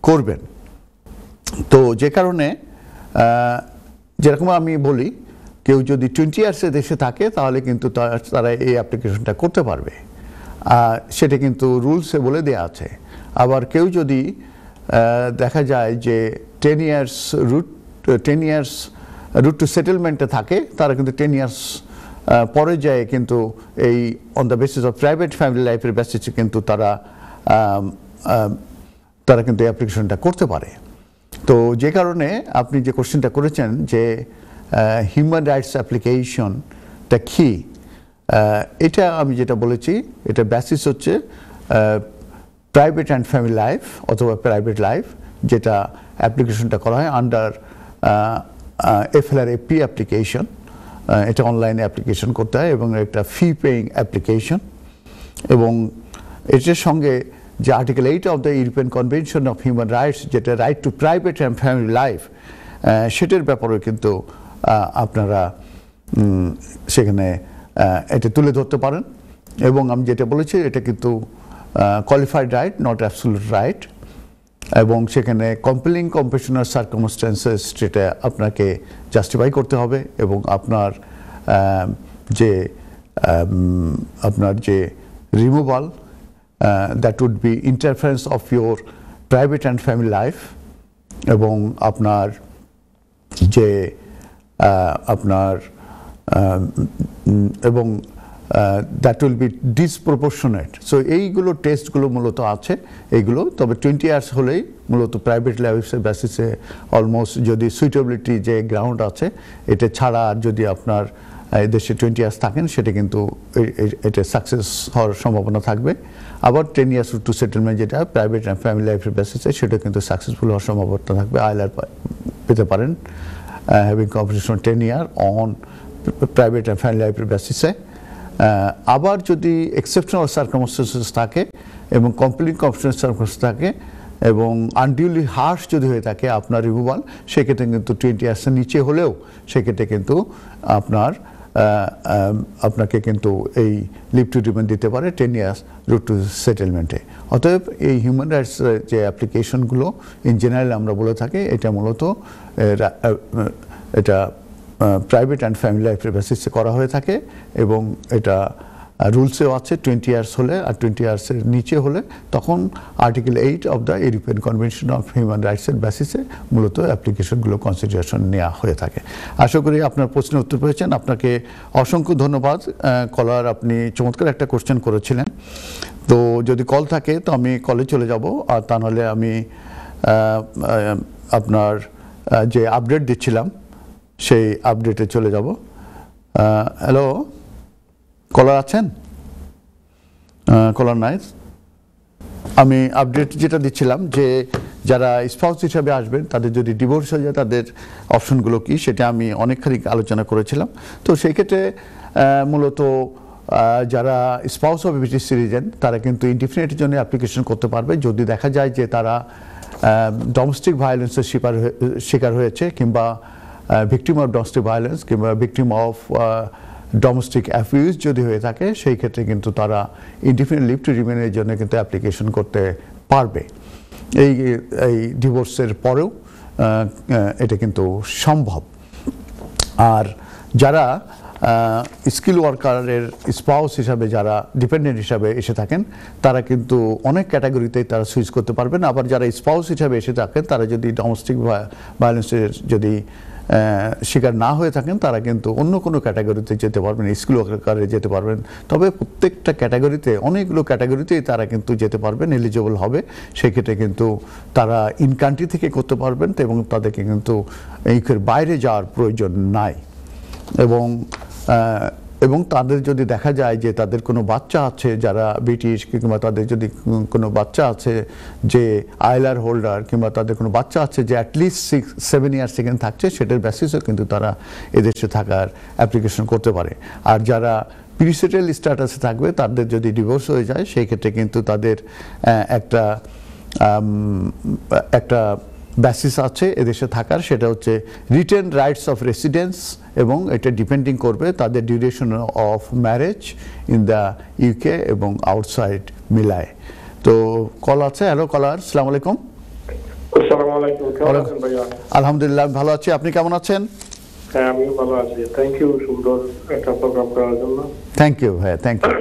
করবেন। তো যে কারণে যেরকম আমি বলি, কেউ যদি 20 ইয়ার্সে দেশে থাকে তাহলে কিন্তু তারা এই অ্যাপ্লিকেশনটা করতে পারবে, সেটা কিন্তু রুলসে বলে দেওয়া আছে। আবার কেউ যদি দেখা যায় যে 10 ইয়ার্স রুট টু সেটেলমেন্টে থাকে, তারা কিন্তু 10 ইয়ার্স পরে যায় কিন্তু এই on the basis of private family লাইফের বেসিসে কিন্তু তারা কিন্তু অ্যাপ্লিকেশনটা করতে পারে। তো যে কারণে আপনি যে কোশ্চেনটা করেছেন যে হিউম্যান রাইটস অ্যাপ্লিকেশনটা কি, এটা আমি যেটা বলেছি, এটা বেসিস হচ্ছে প্রাইভেট অ্যান্ড ফ্যামিলি লাইফ অথবা প্রাইভেট লাইফ, যেটা অ্যাপ্লিকেশনটা করা হয় আন্ডার FLRA অ্যাপ্লিকেশন। এটা অনলাইনে অ্যাপ্লিকেশন করতে হয় এবং একটা ফি পেইং অ্যাপ্লিকেশন, এবং এটার সঙ্গে যে article 8 of the European convention of human rights, যেটা right to private and family life, সেটার ব্যাপারেও কিন্তু আপনারা সেখানে এটা তুলে ধরতে পারেন। এবং আমি যেটা বলেছি এটা কিন্তু qualified right, not absolute right, এবং সেখানে কম্পেলিং কম্পেশনাল সার্কামস্ট্যান্সেস সেটা আপনাকে জাস্টিফাই করতে হবে, এবং আপনার যে removal that would be interference of your private and family life, এবং আপনার যে এবং that will be disproportionate. So এইগুলো টেস্টগুলো মূলত আছে এইগুলো। তবে 20 ইয়ার্স হলেই মূলত প্রাইভেট লাইফের বেসিসে অলমোস্ট, যদি সুইটেবিলিটি যে গ্রাউন্ড আছে এটা ছাড়া আর যদি আপনার দেশে 20 ইয়ার্স থাকেন, সেটা কিন্তু এটা সাকসেস হওয়ার সম্ভাবনা থাকবে। আবার 10 ইয়ার্স টু সেটেলমেন্ট যেটা প্রাইভেট অ্যান্ড ফ্যামিলি লাইফের বেসিসে, সেটা কিন্তু সাকসেসফুল হওয়ার সম্ভাবনা থাকবে। আইএলআর পেতে পারেন having competition 10 year on private and family লাইফের বেসিসে। আবার যদি এক্সেপশনাল সার্কামস্ট্যান্সেস থাকে এবং কমপ্লিট কম্পিটিশন সার্কামস্ট্যান্স থাকে এবং আনডিউলি হার্শ যদি হয়ে থাকে আপনার রিমুভাল, সেক্ষেত্রে কিন্তু 20 ইয়ার্সের নিচে হলেও সেক্ষেত্রে কিন্তু আপনাকে কিন্তু এই লিভ টু রিমেইন দিতে পারে 10 ইয়ার্স রুট টু সেটেলমেন্টে। অতএব এই হিউম্যান রাইটস যে অ্যাপ্লিকেশনগুলো ইন জেনারেল আমরা বলে থাকি, এটা মূলত এটা প্রাইভেট অ্যান্ড ফ্যামিলি লাইফের বেসিসে করা হয়ে থাকে, এবং এটা রুলসেও আছে 20 ইয়ার্স হলে, আর 20 ইয়ার্সের নিচে হলে তখন article 8 of the European convention of human রাইটসের বেসিসে মূলত অ্যাপ্লিকেশনগুলো কনসিডারেশন নেওয়া হয়ে থাকে। আশা করি আপনার প্রশ্নের উত্তর পেয়েছেন। আপনাকে অসংখ্য ধন্যবাদ কলার, আপনি চমৎকার একটা কোশ্চেন করেছিলেন। তো যদি কল থাকে তো আমি কলে চলে যাব, আর তা নাহলে আমি আপনার যে আপডেট দিচ্ছিলাম সেই আপডেটে চলে যাব। হ্যালো, কলার আছেন? কলার নাই। আমি আপডেট যেটা দিচ্ছিলাম যে যারা স্পাউস হিসাবে আসবেন তাদের যদি ডিভোর্স হয়ে যায় তাদের অপশনগুলো কি, সেটা আমি অনেকখানি আলোচনা করেছিলাম। তো সেই ক্ষেত্রে মূলত যারা স্পাউস অফ ব্রিটিশ সিটিজেন তারা কিন্তু ইনডিফিনিটের জন্য অ্যাপ্লিকেশন করতে পারবে যদি দেখা যায় যে তারা ডোমেস্টিক ভায়োলেন্সের শিকার হয়েছে, কিংবা ভিকটিম অফ ডোমেস্টিক ভায়োলেন্স, কিংবা ভিকটিম অফ ডোমেস্টিক অ্যাবিউজ যদি হয়ে থাকে সেই ক্ষেত্রে কিন্তু তারা ইনডিফিনিট লিভ টু রিমেনের জন্য কিন্তু অ্যাপ্লিকেশন করতে পারবে। এই ডিভোর্সের পরেও এটা কিন্তু সম্ভব। আর যারা স্কিল ওয়ার্কারের স্পাউস হিসাবে, যারা ডিপেন্ডেন্ট হিসাবে এসে থাকেন, তারা কিন্তু অনেক ক্যাটাগরিতেই তারা সুইচ করতে পারবেন। আবার যারা স্পাউস হিসাবে এসে থাকেন, তারা যদি ডোমেস্টিক ভায়োলেন্সের যদি শিকার না হয়ে থাকেন, তারা কিন্তু অন্য কোনো ক্যাটাগরিতে যেতে পারবেন, স্কিল ওয়ার্কারে যেতে পারবেন। তবে প্রত্যেকটা ক্যাটাগরিতে, অনেকগুলো ক্যাটাগরিতেই তারা কিন্তু যেতে পারবেন, এলিজিবল হবে। সেক্ষেত্রে কিন্তু তারা ইন কান্ট্রি থেকে করতে পারবেন এবং তাদেরকে কিন্তু এই বাইরে যাওয়ার প্রয়োজন নাই। এবং তাদের যদি দেখা যায় যে তাদের কোনো বাচ্চা আছে যারা ব্রিটিশ, কিংবা তাদের যদি কোনো বাচ্চা আছে যে আইএলআর হোল্ডার, কিংবা তাদের কোনো বাচ্চা আছে যে অ্যাটলিস্ট 7 ইয়ার্স সেখানে থাকছে, সেটার বেসিসও কিন্তু তারা এদেশে থাকার অ্যাপ্লিকেশন করতে পারে। আর যারা প্রিসেটেল স্ট্যাটাসে থাকবে, তাদের যদি ডিভোর্স হয়ে যায়, সেই ক্ষেত্রে কিন্তু তাদের একটা বেসিস আছে এদেশে থাকার, সেটা হচ্ছে রিটেন রাইটস অফ রেসিডেন্স, এবং এটা ডিপেন্ডিং করবে তাদের duration of marriage in the UK এবং আউটসাইড মিলায়। তো কল আছে। হ্যালো কলার, আসসালামু আলাইকুম। আসসালামু আলাইকুম, কেমন আছেন ভাইয়া? আলহামদুলিল্লাহ ভালো আছি, আপনি কেমন আছেন? হ্যাঁ, আমিও ভালো আছি। থ্যাংক ইউ সুন্দর একটা প্রোগ্রাম করার জন্য। থ্যাংক ইউ ভাইয়া, থ্যাংক ইউ।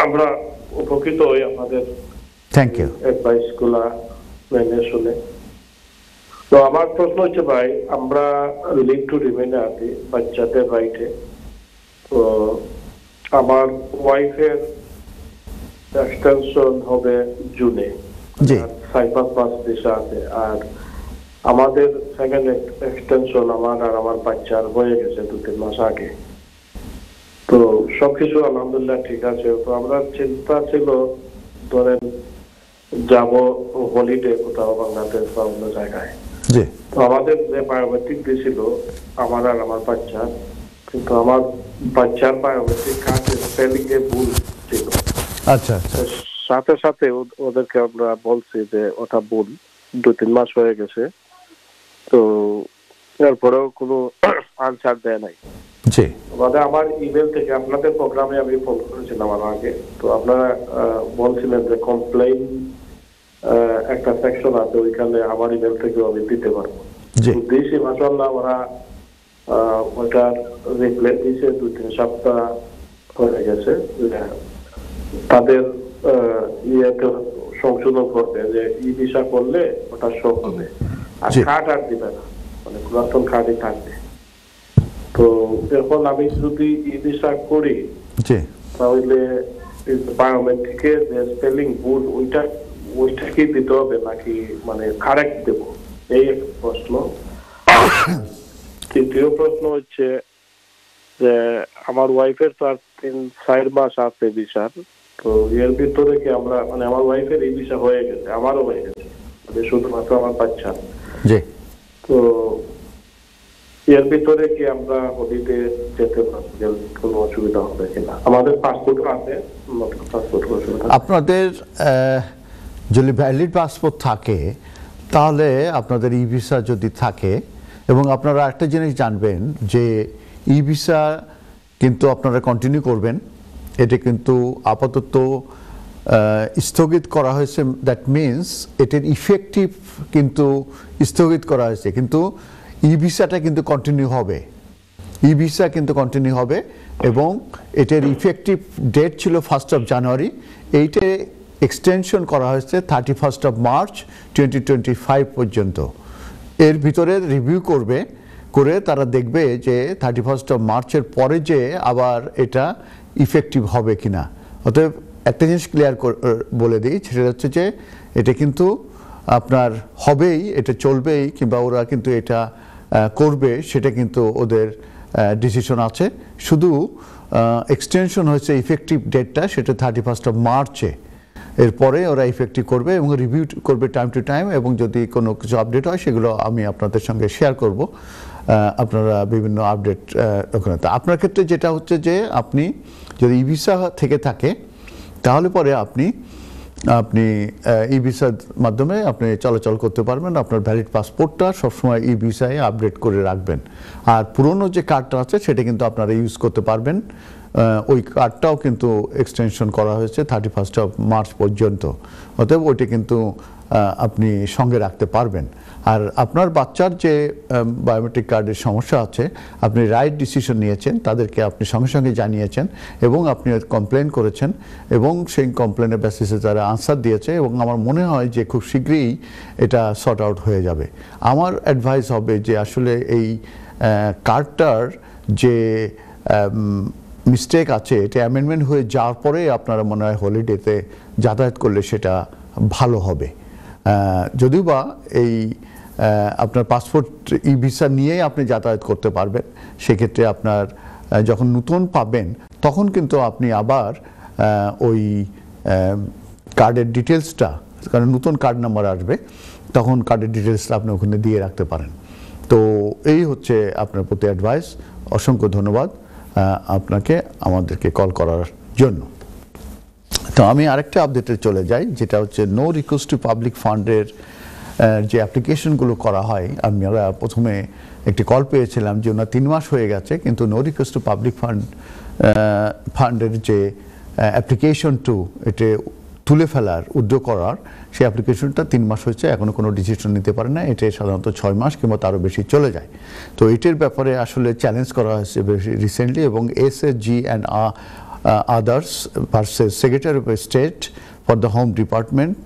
আমরা উপকৃত হই আপনাদের থ্যাংক ইউ অ্যাডভাইস গুলা মেনে শুনে। তো আমার প্রশ্ন হচ্ছে ভাই, আমরা লিভ টু রিমেইনে আছি বাচ্চাদের রাইটে। তো আমার ওয়াইফের এক্সটেনশন হবে জুনে, সাইপাস পাস ভিসা আছে, আর আমাদের সেকেন্ড এক্সটেনশন আমার আর আমার বাচ্চার হয়ে গেছে 2-3 মাস আগে। তো সবকিছু আলহামদুলিল্লাহ ঠিক আছে। তো আমরা চিন্তা ছিল ধরেন যাব হলিডে কোথাও বাংলাদেশ বা অন্য জায়গায়। তো আমাদের যে বায়োমেট্রিক দিয়েছিল আমার আর আমার বাচ্চার, কিন্তু আমার বাচ্চার বায়োমেট্রিক কার্ডে স্পেলিং এ ভুল ছিল। আচ্ছা, সাথে সাথে ওদেরকে আমরা বলছি যে ওটা ভুল, 2-3 মাস হয়ে গেছে। তো এরপরেও কোনো আনসার দেয় নাই। মানে আমার ইমেল থেকে আপনাদের প্রোগ্রামে আমি ফোন করেছিলাম আমার আগে। তো আপনারা বলছিলেন যে কমপ্লেইন একটা সেকশন আছে, ওইখানে আমার ইমেল থেকেও আমি দিতে পারবো। দিয়েছি, মাশাআল্লাহ ওরা ওটার রিপ্লাই দিয়েছে। 2-3 সপ্তাহ হয়ে গেছে। তাদের ইয়েতে সংশোধন করবে যে ই ভিসা করলে ওটা শো হবে, আর কার্ড আর দিবে না, মানে পুরাতন কার্ডই থাকবে। তো এখন আমি যদি ই ভিসা করি তাহলে বায়োমেট্রিকের যে স্পেলিং ভুল ওইটা কি দিতে হবে নাকি মানে কারেক্ট দেব, এই প্রশ্ন। তৃতীয় প্রশ্ন হচ্ছে যে আমার ওয়াইফের তো আর 3-4 মাস আছে ভিসার। তো এর ভিতরে কি আমরা মানে আমার ওয়াইফের এই ভিসা হয়ে গেছে, আমারও হয়ে গেছে, শুধুমাত্র আমার বাচ্চা। তো এর ভিতরে কি আমরা হলিডে যেতে পারবো, কোনো অসুবিধা হবে কিনা? আমাদের পাসপোর্ট আছে, পাসপোর্ট আপনাদের যদি ভ্যালিড পাসপোর্ট থাকে, তাহলে আপনাদের ই ভিসা যদি থাকে, এবং আপনারা একটা জিনিস জানবেন যে ই ভিসা কিন্তু আপনারা কন্টিনিউ করবেন, এটা কিন্তু আপাতত স্থগিত করা হয়েছে। দ্যাট মিনস এটার ইফেক্টিভ কিন্তু স্থগিত করা হয়েছে, কিন্তু ই ভিসাটা কিন্তু কন্টিনিউ হবে। ই ভিসা কিন্তু কন্টিনিউ হবে, এবং এটার ইফেক্টিভ ডেট ছিল 1 জানুয়ারি। এইটা এক্সটেনশন করা হয়েছে 31 মার্চ 2025 পর্যন্ত। এর ভিতরে রিভিউ করে তারা দেখবে যে 31 মার্চের পরে যে আবার এটা ইফেক্টিভ হবে কিনা। অতএব একটা জিনিস ক্লিয়ার বলে দিই, সেটা হচ্ছে যে এটা কিন্তু আপনার হবেই, এটা চলবেই, কিংবা ওরা কিন্তু এটা করবে, সেটা কিন্তু ওদের ডিসিশন আছে। শুধু এক্সটেনশন হয়েছে ইফেক্টিভ ডেটটা, সেটা 31 মার্চে। এরপরে ওরা ইফেক্টিভ করবে এবং রিভিউ করবে টাইম টু টাইম, এবং যদি কোনো কিছু আপডেট হয় সেগুলো আমি আপনাদের সঙ্গে শেয়ার করব। আপনারা বিভিন্ন আপডেট ওখানে। তো আপনার ক্ষেত্রে যেটা হচ্ছে যে আপনি যদি ই ভিসা থেকে থাকে, তাহলে পরে আপনি আপনি ই ভিসার মাধ্যমে আপনি চলাচল করতে পারবেন। আপনার ভ্যালিড পাসপোর্টটা সবসময় ই ভিসায় আপডেট করে রাখবেন। আর পুরনো যে কার্ডটা আছে সেটা কিন্তু আপনারা ইউজ করতে পারবেন। ওই কার্ডটাও কিন্তু এক্সটেনশন করা হয়েছে 31 মার্চ পর্যন্ত, অতএব ওইটা কিন্তু আপনি সঙ্গে রাখতে পারবেন। আর আপনার বাচ্চার যে বায়োমেট্রিক কার্ডের সমস্যা আছে, আপনি রাইট ডিসিশন নিয়েছেন, তাদেরকে আপনি সঙ্গে সঙ্গে জানিয়েছেন এবং আপনি কমপ্লেন করেছেন এবং সেই কমপ্লেনের বেসিসে তারা আনসার দিয়েছে এবং আমার মনে হয় যে খুব শীঘ্রই এটা সর্ট আউট হয়ে যাবে। আমার অ্যাডভাইস হবে যে আসলে এই কার্ডটার যে মিস্টেক আছে এটা অ্যামেন্ডমেন্ট হয়ে যাওয়ার পরে আপনারা মনে হয় হলিডেতে যাতায়াত করলে সেটা ভালো হবে। যদিও বা এই আপনার পাসপোর্ট ই ভিসা নিয়েই আপনি যাতায়াত করতে পারবেন, সেক্ষেত্রে আপনার যখন নতুন পাবেন তখন কিন্তু আপনি আবার ওই কার্ডের ডিটেলসটা, কারণ নতুন কার্ড নাম্বার আসবে, তখন কার্ডের ডিটেলসটা আপনি ওখানে দিয়ে রাখতে পারেন। তো এই হচ্ছে আপনার প্রতি অ্যাডভাইস। অসংখ্য ধন্যবাদ আপনাকে আমাদেরকে কল করার জন্য। তো আমি আরেকটা আপডেটে চলে যাই, যেটা হচ্ছে নো রিকোয়েস্ট টু পাবলিক ফান্ডের যে অ্যাপ্লিকেশনগুলো করা হয়। আমরা প্রথমে একটি কল পেয়েছিলাম যে ওনার 3 মাস হয়ে গেছে, কিন্তু নো রিকোয়েস্ট টু পাবলিক ফান্ডের যে অ্যাপ্লিকেশন টু এটা তুলে ফেলার উদ্যোগ করার সেই অ্যাপ্লিকেশনটা 3 মাস হয়েছে, এখনও কোনো ডিসিশন নিতে পারে না। এটা সাধারণত 6 মাস কিংবা তারও বেশি চলে যায়। তো এটার ব্যাপারে আসলে চ্যালেঞ্জ করা হয়েছে রিসেন্টলি, এবং SSG and others versus Secretary of State for the Home Department,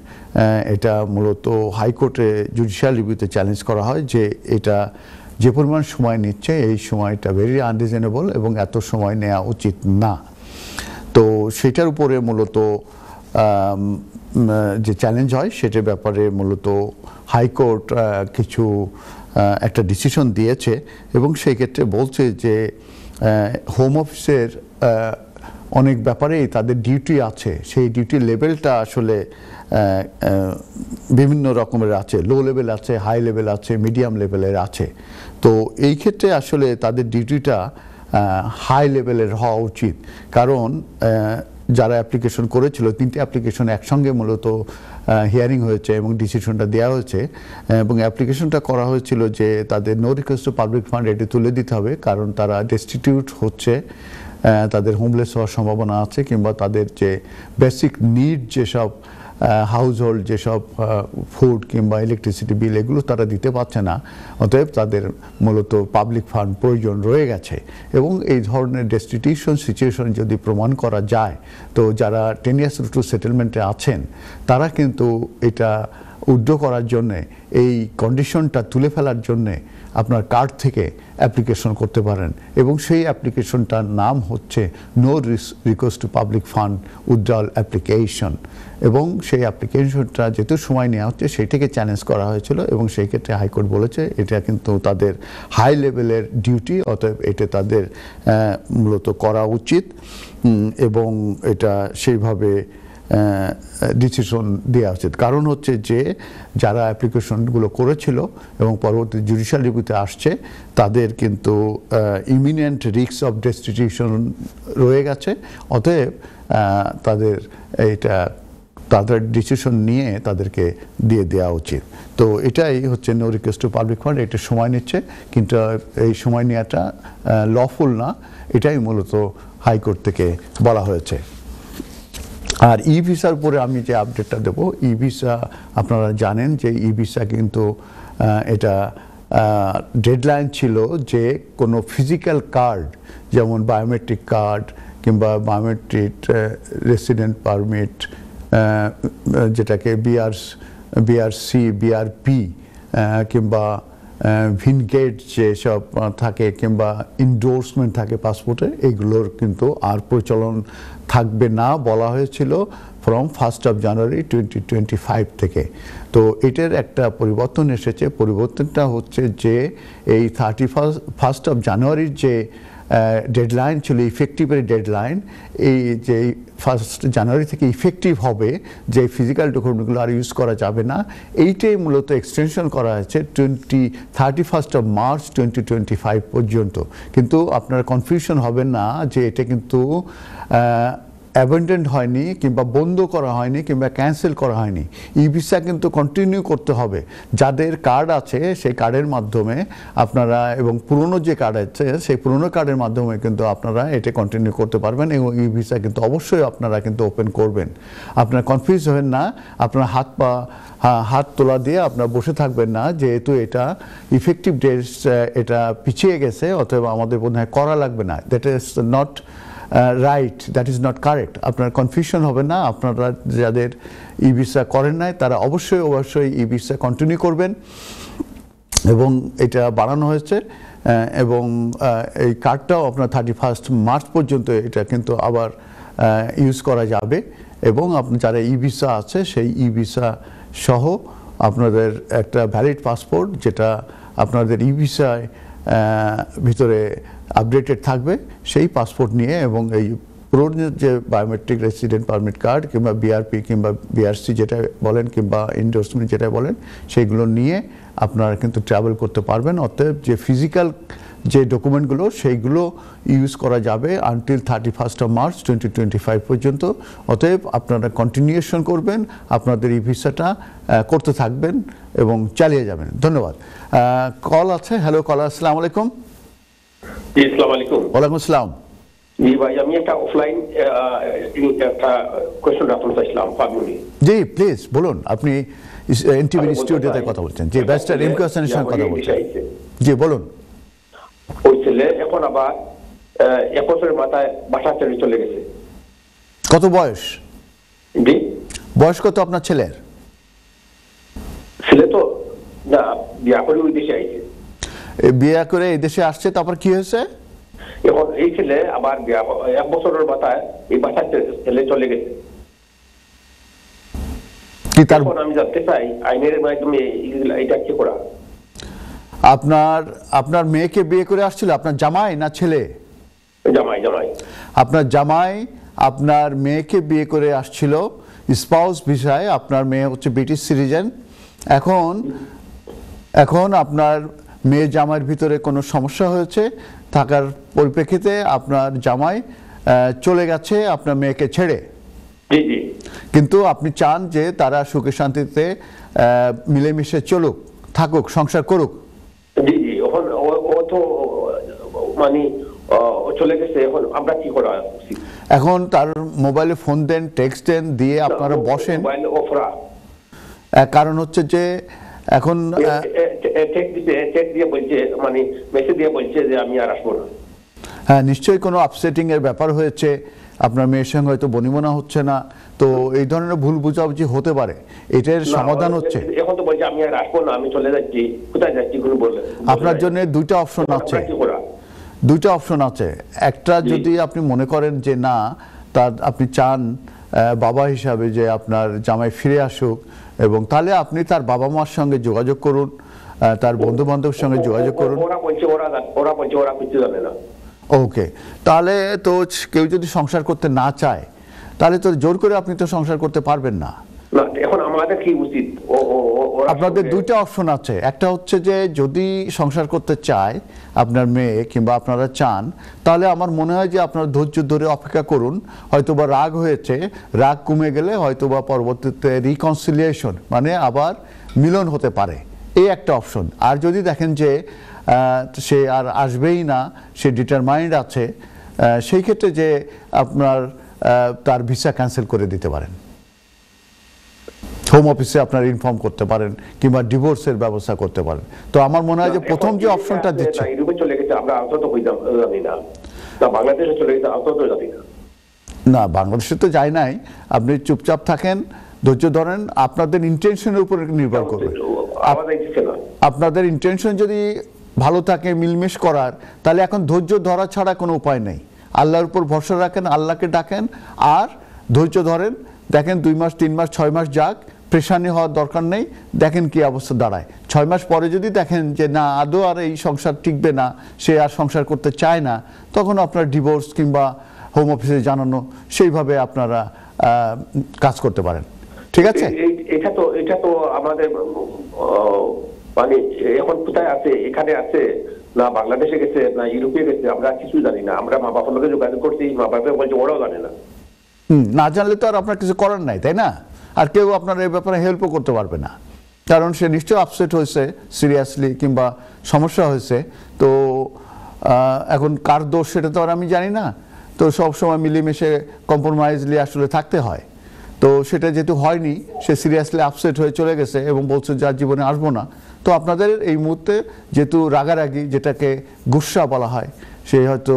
এটা মূলত হাইকোর্টে জুডিশিয়াল রিভিউতে চ্যালেঞ্জ করা হয় যে এটা যে পরিমাণ সময় নিচ্ছে এই সময়টা ভেরি আনরিজনেবল এবং এত সময় নেওয়া উচিত না। তো সেটার উপরে মূলত যে চ্যালেঞ্জ হয় সেটার ব্যাপারে মূলত হাইকোর্ট কিছু একটা ডিসিশন দিয়েছে এবং সেই ক্ষেত্রে বলছে যে হোম অফিসের অনেক ব্যাপারেই তাদের ডিউটি আছে, সেই ডিউটি লেভেলটা আসলে বিভিন্ন রকমের আছে, লো লেভেল আছে, হাই লেভেল আছে, মিডিয়াম লেভেলের আছে। তো এই ক্ষেত্রে আসলে তাদের ডিউটিটা হাই লেভেলের হওয়া উচিত, কারণ যারা অ্যাপ্লিকেশন করেছিল 3টে অ্যাপ্লিকেশন একসঙ্গে মূলত হিয়ারিং হয়েছে এবং ডিসিশনটা দেওয়া হয়েছে, এবং অ্যাপ্লিকেশনটা করা হয়েছিল যে তাদের no request to public fund এটি তুলে দিতে হবে, কারণ তারা ডেস্টিটিউট হচ্ছে, তাদের হোমলেস হওয়ার সম্ভাবনা আছে, কিংবা তাদের যে বেসিক নিড যেসব হাউস হোল্ড যেসব ফুড কিংবা ইলেকট্রিসিটি বিল এগুলো তারা দিতে পারছে না, অতএব তাদের মূলত পাবলিক ফান্ড প্রয়োজন রয়ে গেছে। এবং এই ধরনের ডেস্টিটিউশন সিচুয়েশন যদি প্রমাণ করা যায়, তো যারা 10 years টু সেটেলমেন্টে আছেন তারা কিন্তু এটা উদ্যোগ করার জন্যে, এই কন্ডিশনটা তুলে ফেলার জন্যে আপনার কার্ড থেকে অ্যাপ্লিকেশন করতে পারেন, এবং সেই অ্যাপ্লিকেশনটার নাম হচ্ছে no request to public fund withdrawal application. এবং সেই অ্যাপ্লিকেশনটা যেহেতু সময় নেওয়া হচ্ছে সেইটাকে চ্যালেঞ্জ করা হয়েছিল, এবং সেই ক্ষেত্রে হাইকোর্ট বলেছে এটা কিন্তু তাদের হাই লেভেলের ডিউটি, অতএব এটা তাদের মূলত করা উচিত এবং এটা সেইভাবে ডিসিশন দেওয়া উচিত। কারণ হচ্ছে যে যারা অ্যাপ্লিকেশনগুলো করেছিল এবং পরবর্তী জুডিশিয়াল রিভিউতে আসছে তাদের কিন্তু ইমিনেন্ট রিস্ক অফ ডেস্টিটিউশন রয়ে গেছে, অতএব তাদের এইটা তাদের ডিসিশন নিয়ে তাদেরকে দিয়ে দেওয়া উচিত। তো এটাই হচ্ছে no request to public fund. এটা সময় নিচ্ছে, কিন্তু এই সময় নেওয়াটা লফুল না, এটাই মূলত হাইকোর্ট থেকে বলা হয়েছে। আর ই ভিসার উপরে আমি যে আপডেটটা দেবো, ই ভিসা আপনারা জানেন যে ই ভিসা কিন্তু এটা ডেডলাইন ছিল যে কোনো ফিজিক্যাল কার্ড যেমন বায়োমেট্রিক কার্ড কিংবা বায়োমেট্রিক রেসিডেন্ট পারমিট, যেটাকে বিআরসি বিআরপি কিংবা ভিনগেট যেসব থাকে কিংবা ইনডোর্সমেন্ট থাকে পাসপোর্টে, এগুলোর কিন্তু আর প্রচলন থাকবে না বলা হয়েছিল ফ্রম 1 জানুয়ারি 2025 থেকে। তো এটার একটা পরিবর্তন এসেছে। পরিবর্তনটা হচ্ছে যে এই 31 জানুয়ারির যে ডেডলাইন ছিল, ইফেক্টিভের ডেডলাইন, এই যে 1 জানুয়ারি থেকে ইফেক্টিভ হবে যে ফিজিক্যাল ডকুমেন্টগুলো আর ইউজ করা যাবে না, এইটাই মূলত এক্সটেনশন করা হয়েছে 31 মার্চ 2025 পর্যন্ত। কিন্তু আপনার কনফিউশন হবে না যে এটা কিন্তু অ্যাবেন্ডেন্ড হয়নি কিংবা বন্ধ করা হয়নি কিংবা ক্যান্সেল করা হয়নি। ই ভিসা কিন্তু কন্টিনিউ করতে হবে। যাদের কার্ড আছে সেই কার্ডের মাধ্যমে আপনারা, এবং পুরনো যে কার্ড আছে সেই পুরনো কার্ডের মাধ্যমে কিন্তু আপনারা এটা কন্টিনিউ করতে পারবেন, এবং ই ভিসা কিন্তু অবশ্যই আপনারা কিন্তু ওপেন করবেন। আপনারা কনফিউজ হবেন না, আপনার হাত তোলা দিয়ে আপনারা বসে থাকবেন না, যেহেতু এটা ইফেক্টিভ ডেট এটা পিছিয়ে গেছে অথবা আমাদের বোধ হয় করা লাগবে না। That is not right, that is not correct. আপনার কনফিউশন হবে না। আপনারা যাদের ই ভিসা করেন নাই তারা অবশ্যই ই ভিসা কন্টিনিউ করবেন, এবং এটা বাড়ানো হয়েছে, এবং এই কার্ডটাও আপনার 31 মার্চ পর্যন্ত এটা কিন্তু আবার ইউজ করা যাবে। এবং আপনি যারা ই ভিসা আছে সেই ই ভিসা সহ আপনাদের একটা ভ্যালিড পাসপোর্ট, যেটা আপনাদের ই ভিসায় ভিতরে আপডেটেড থাকবে, সেই পাসপোর্ট নিয়ে, এবং এই পুরনো যে বায়োমেট্রিক রেসিডেন্ট পারমিট কার্ড কিংবা বিআরপি কিংবা বিআরসি যেটা বলেন কিংবা ইন্ডোর্সমেন্ট যেটা বলেন, সেইগুলো নিয়ে আপনারা কিন্তু ট্রাভেল করতে পারবেন। অতএব যে ফিজিক্যাল যে ডকুমেন্টগুলো সেইগুলো ইউজ করা যাবে আনটিল 31 মার্চ 2025 পর্যন্ত। অতএব আপনারা কন্টিনিউশন করবেন, আপনাদের ই ভিসাটা করতে থাকবেন এবং চালিয়ে যাবেন। ধন্যবাদ। কল আছে। হ্যালো কলার, আসসালামু আলাইকুম। জি, আসসালামু আলাইকুম। ওয়ালাইকুম আসসালাম। জি ভাই, আমি একটা অফলাইন একটা কোয়েশ্চন রাখতে চাইছিলাম 5 মিনিট। জি প্লিজ বলুন। আপনি এনটিভি স্টুডিওতে কথা বলছেন। জি, ব্যারিস্টার এমকে হাসানের সঙ্গে কথা বলছেন। জি বলুন। ওই ছেলে এখন আবার 1 বছরের মাথায় বাসা ছেড়ে চলে গেছে। কত বয়স? জি, বয়স কত আপনার ছেলের? ছেলে তো না, বিয়া করে ওই দেশে আইছে। বিয়ে করে এই দেশে আসছে, তারপর কি হয়েছে? এখন এই ছেলে আবার 1 বছরের মাথায় এই বাসা ছেলে চলে গেছে। কি তার? আমি জানতে চাই আইনের মাধ্যমে এটা কি করা? আপনার মেয়েকে বিয়ে করে আসছিল আপনার জামাই না ছেলে? জামাই। আপনার জামাই আপনার মেয়েকে বিয়ে করে আসছিল স্পাউস ভিসায়। আপনার মেয়ে হচ্ছে ব্রিটিশ সিটিজেন। এখন আপনার মেয়ে জামাইয়ের ভিতরে কোনো সমস্যা হয়েছে, থাকার পরিপ্রেক্ষিতে আপনার জামাই চলে গেছে আপনার মেয়েকে ছেড়ে। কিন্তু আপনি চান যে তারা সুখে শান্তিতে মিলেমিশে চলুক, থাকুক, সংসার করুক। এখন তার মোবাইলে ফোন দেন, টেক্সট দেন, দিয়ে আপনারা বসেন। কারণ হচ্ছে যে এখন হ্যাঁ, নিশ্চয়ই কোনো আপসেটিং এর ব্যাপার হয়েছে, আপনার মেয়ের সঙ্গে হয়তো বনিবনা হচ্ছে না, তো এই ধরনের ভুল বুঝাবুঝি হতে পারে। এটার সমাধান হচ্ছে আপনার জন্য দুইটা অপশন আছে। একটা, যদি আপনি মনে করেন যে না, তার আপনি চান বাবা হিসাবে যে আপনার জামাই ফিরে আসুক, এবং তাহলে আপনি তার বাবা মার সঙ্গে যোগাযোগ করুন, তার বন্ধু বান্ধবের সঙ্গে যোগাযোগ করুন। ওকে, তাহলে তো কেউ যদি সংসার করতে না চায় তাহলে তো জোর করে আপনি তো সংসার করতে পারবেন না। এখন আমাদের কি উচিত? আপনাদের দুইটা অপশন আছে। একটা হচ্ছে যে যদি সংসার করতে চায় আপনার মেয়ে কিংবা আপনারা চান, তাহলে আমার মনে হয় যে আপনারা ধৈর্য ধরে অপেক্ষা করুন। হয়তোবা রাগ হয়েছে, রাগ কমে গেলে হয়তোবা পরবর্তীতে রিকনসিলিয়েশন মানে আবার মিলন হতে পারে, এই একটা অপশন। আর যদি দেখেন যে সে আর আসবেই না, সে ডিটারমাইন্ড আছে, সেই ক্ষেত্রে যে আপনার তার ভিসা ক্যান্সেল করে দিতে পারেন, হোম অফিসে আপনার ইনফর্ম করতে পারেন, কিংবা ডিভোর্সের ব্যবস্থা করতে পারেন। তো আমার মনে হয় যে প্রথম যে অপশনটা দিচ্ছে, না বাংলাদেশে তো যায় নাই, আপনি চুপচাপ থাকেন, ধৈর্য ধরেন, আপনাদের ইন্টেনশনের উপর নির্ভর করবে। আপনাদের ইন্টেনশন যদি ভালো থাকে মিলমিশ করার, তাহলে এখন ধৈর্য ধরা ছাড়া কোনো উপায় নেই। আল্লাহর উপর ভরসা রাখেন, আল্লাহকে ডাকেন, আর ধৈর্য ধরেন। দেখেন 2 মাস 3 মাস 6 মাস যাক, প্রেশানি হওয়ার দরকার নেই। দেখেন কি অবস্থা দাঁড়ায়। 6 মাস পরে যদি দেখেন যে না, আদৌ আর এই সংসার টিকবে না, সে আর সংসার করতে চায় না, তখন আপনার ডিভোর্স কিংবা হোম অফিসে জানানো, সেইভাবে আপনারা কাজ করতে পারেন। ঠিক আছে? এটা তো আমাদের মানে এখন কোথায় আছে? এখানে আছে না বাংলাদেশে গেছে না ইউরোপে গেছে, আমরা কিছু জানি না। আমরা মা বাবার লোকে যোগাযোগ করছি, মা বাবা বলছে ওরাও জানে না। না জানলে তো আর আপনার কিছু করার নাই, তাই না? আর কেউ আপনার এই ব্যাপারে হেল্পও করতে পারবে না, কারণ সে নিশ্চয়ই আপসেট হয়েছে সিরিয়াসলি, কিংবা সমস্যা হয়েছে। তো এখন কার দোষ সেটা তো আর আমি জানি না। তো সব সময় মিলেমিশে কম্প্রোমাইজলি আসলে থাকতে হয়। তো সেটা যেহেতু হয়নি, সে সিরিয়াসলি আপসেট হয়ে চলে গেছে এবং বলছে যার জীবনে আসবো না। তো আপনাদের এই মুহূর্তে যেহেতু রাগারাগি, যেটাকে গুসা বলা হয়, সে হয়তো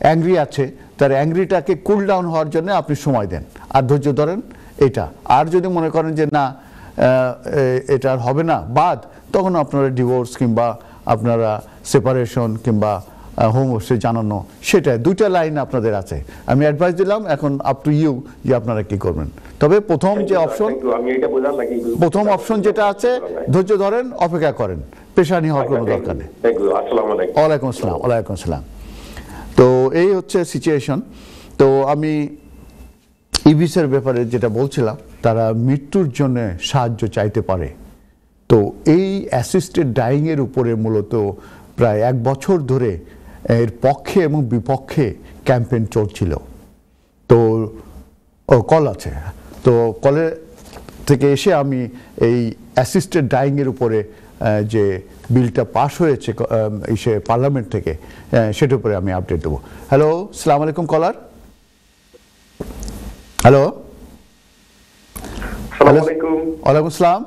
অ্যাংরি আছে, তার অ্যাংরিটাকে কুল ডাউন হওয়ার জন্য আপনি সময় দেন আর ধৈর্য ধরেন এটা। আর যদি মনে করেন যে না এটা আর হবে না বাদ, তখন আপনারা ডিভোর্স কিংবা আপনারা সেপারেশন কিংবা হোম অফিসে জানানো, সেটা দুইটা লাইন আপনাদের আছে। আমি অ্যাডভাইস দিলাম, এখন আপ টু ইউ যে আপনারা কি করবেন। তবে প্রথম অপশন যেটা আছে, ধৈর্য ধরেন, অপেক্ষা করেন, পেশানি হওয়ার কোনো দরকার নেই। ওয়ালাইকুম আসসালাম। ওয়ালাইকুম আসসালাম। তো এই হচ্ছে সিচুয়েশন। তো আমি ইভিসের ব্যাপারে যেটা বলছিলাম, তারা মৃত্যুর জন্য সাহায্য চাইতে পারে। তো এই অ্যাসিস্টেড ডাইংয়ের উপরে মূলত প্রায় 1 বছর ধরে এর পক্ষে এবং বিপক্ষে ক্যাম্পেইন চলছিল। তো কল আছে, তো কলে থেকে এসে আমি এই অ্যাসিস্টেড ডাইংয়ের উপরে যে বিলটা পাশ হয়েছে পার্লামেন্ট থেকে, সেটার উপরে আমি আপডেট দেবো। হ্যালো, আসসালামু আলাইকুম কলার। হ্যালো, ওয়ালাইকুম আসসালাম।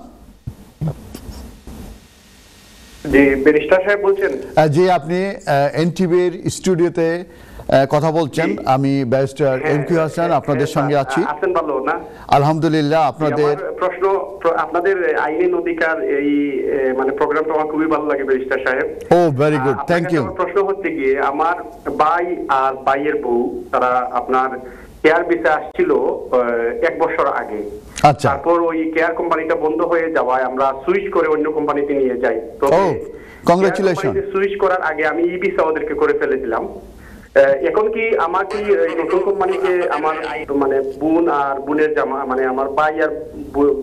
জি, ব্যারিস্টার সাহেব বলছেন? জি, আপনি এনটিভির স্টুডিওতে কথা বলছেন। আমি ব্যারিস্টার এমকিউ হাসান আপনাদের সঙ্গে আছি। আছেন ভালো না? আলহামদুলিল্লাহ। আপনাদের প্রশ্ন, আপনাদের আইন অধিকার এই মানে প্রোগ্রামটা আমার খুবই ভালো লাগে ব্যারিস্টার সাহেব। ও ভেরি গুড, থ্যাংক ইউ। প্রশ্ন হচ্ছে গিয়ে, আমার ভাই আর ভাইয়ের বউ তারা আপনার কেয়ার ভিসা আসছিল 1 বছর আগে। আচ্ছা। তারপর ওই কেয়ার কোম্পানিটা বন্ধ হয়ে যাওয়ায় আমরা সুইচ করে অন্য কোম্পানিতে নিয়ে যাই। তো কংগ্রাচুলেশন। সুইচ করার আগে আমি ই ভিসা ওদেরকে করে ফেলেছিলাম। এখন কি আমার কি নতুন কোম্পানিকে আমার মানে বোন আর বোনের জামা, মানে আমার ভাই আর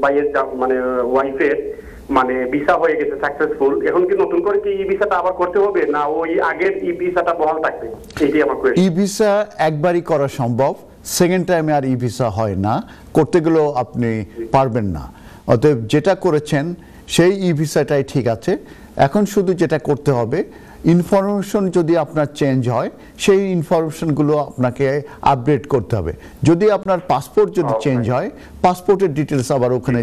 ভাইয়ের মানে ওয়াইফের মানে ভিসা হয়ে গেছে সাকসেসফুল, এখন কি নতুন করে কি ই ভিসাটা আবার করতে হবে, না ওই আগের ই ভিসাটা বহাল থাকবে? এইটাই আমার কোয়েশ্চন। ই ভিসা একবারই করা সম্ভব, সেকেন্ড টাইমে আর ই ভিসা হয় না, করতে গেলেও আপনি পারবেন না। অতএব যেটা করেছেন সেই ই ভিসাটাই ঠিক আছে। এখন শুধু যেটা করতে হবে, ইনফরমেশন যদি আপনার চেঞ্জ হয়, সেই ইনফরমেশনগুলো আপনাকে আপডেট করতে হবে। যদি আপনার পাসপোর্ট যদি চেঞ্জ হয়, পাসপোর্টের ডিটেলস আবার ওখানে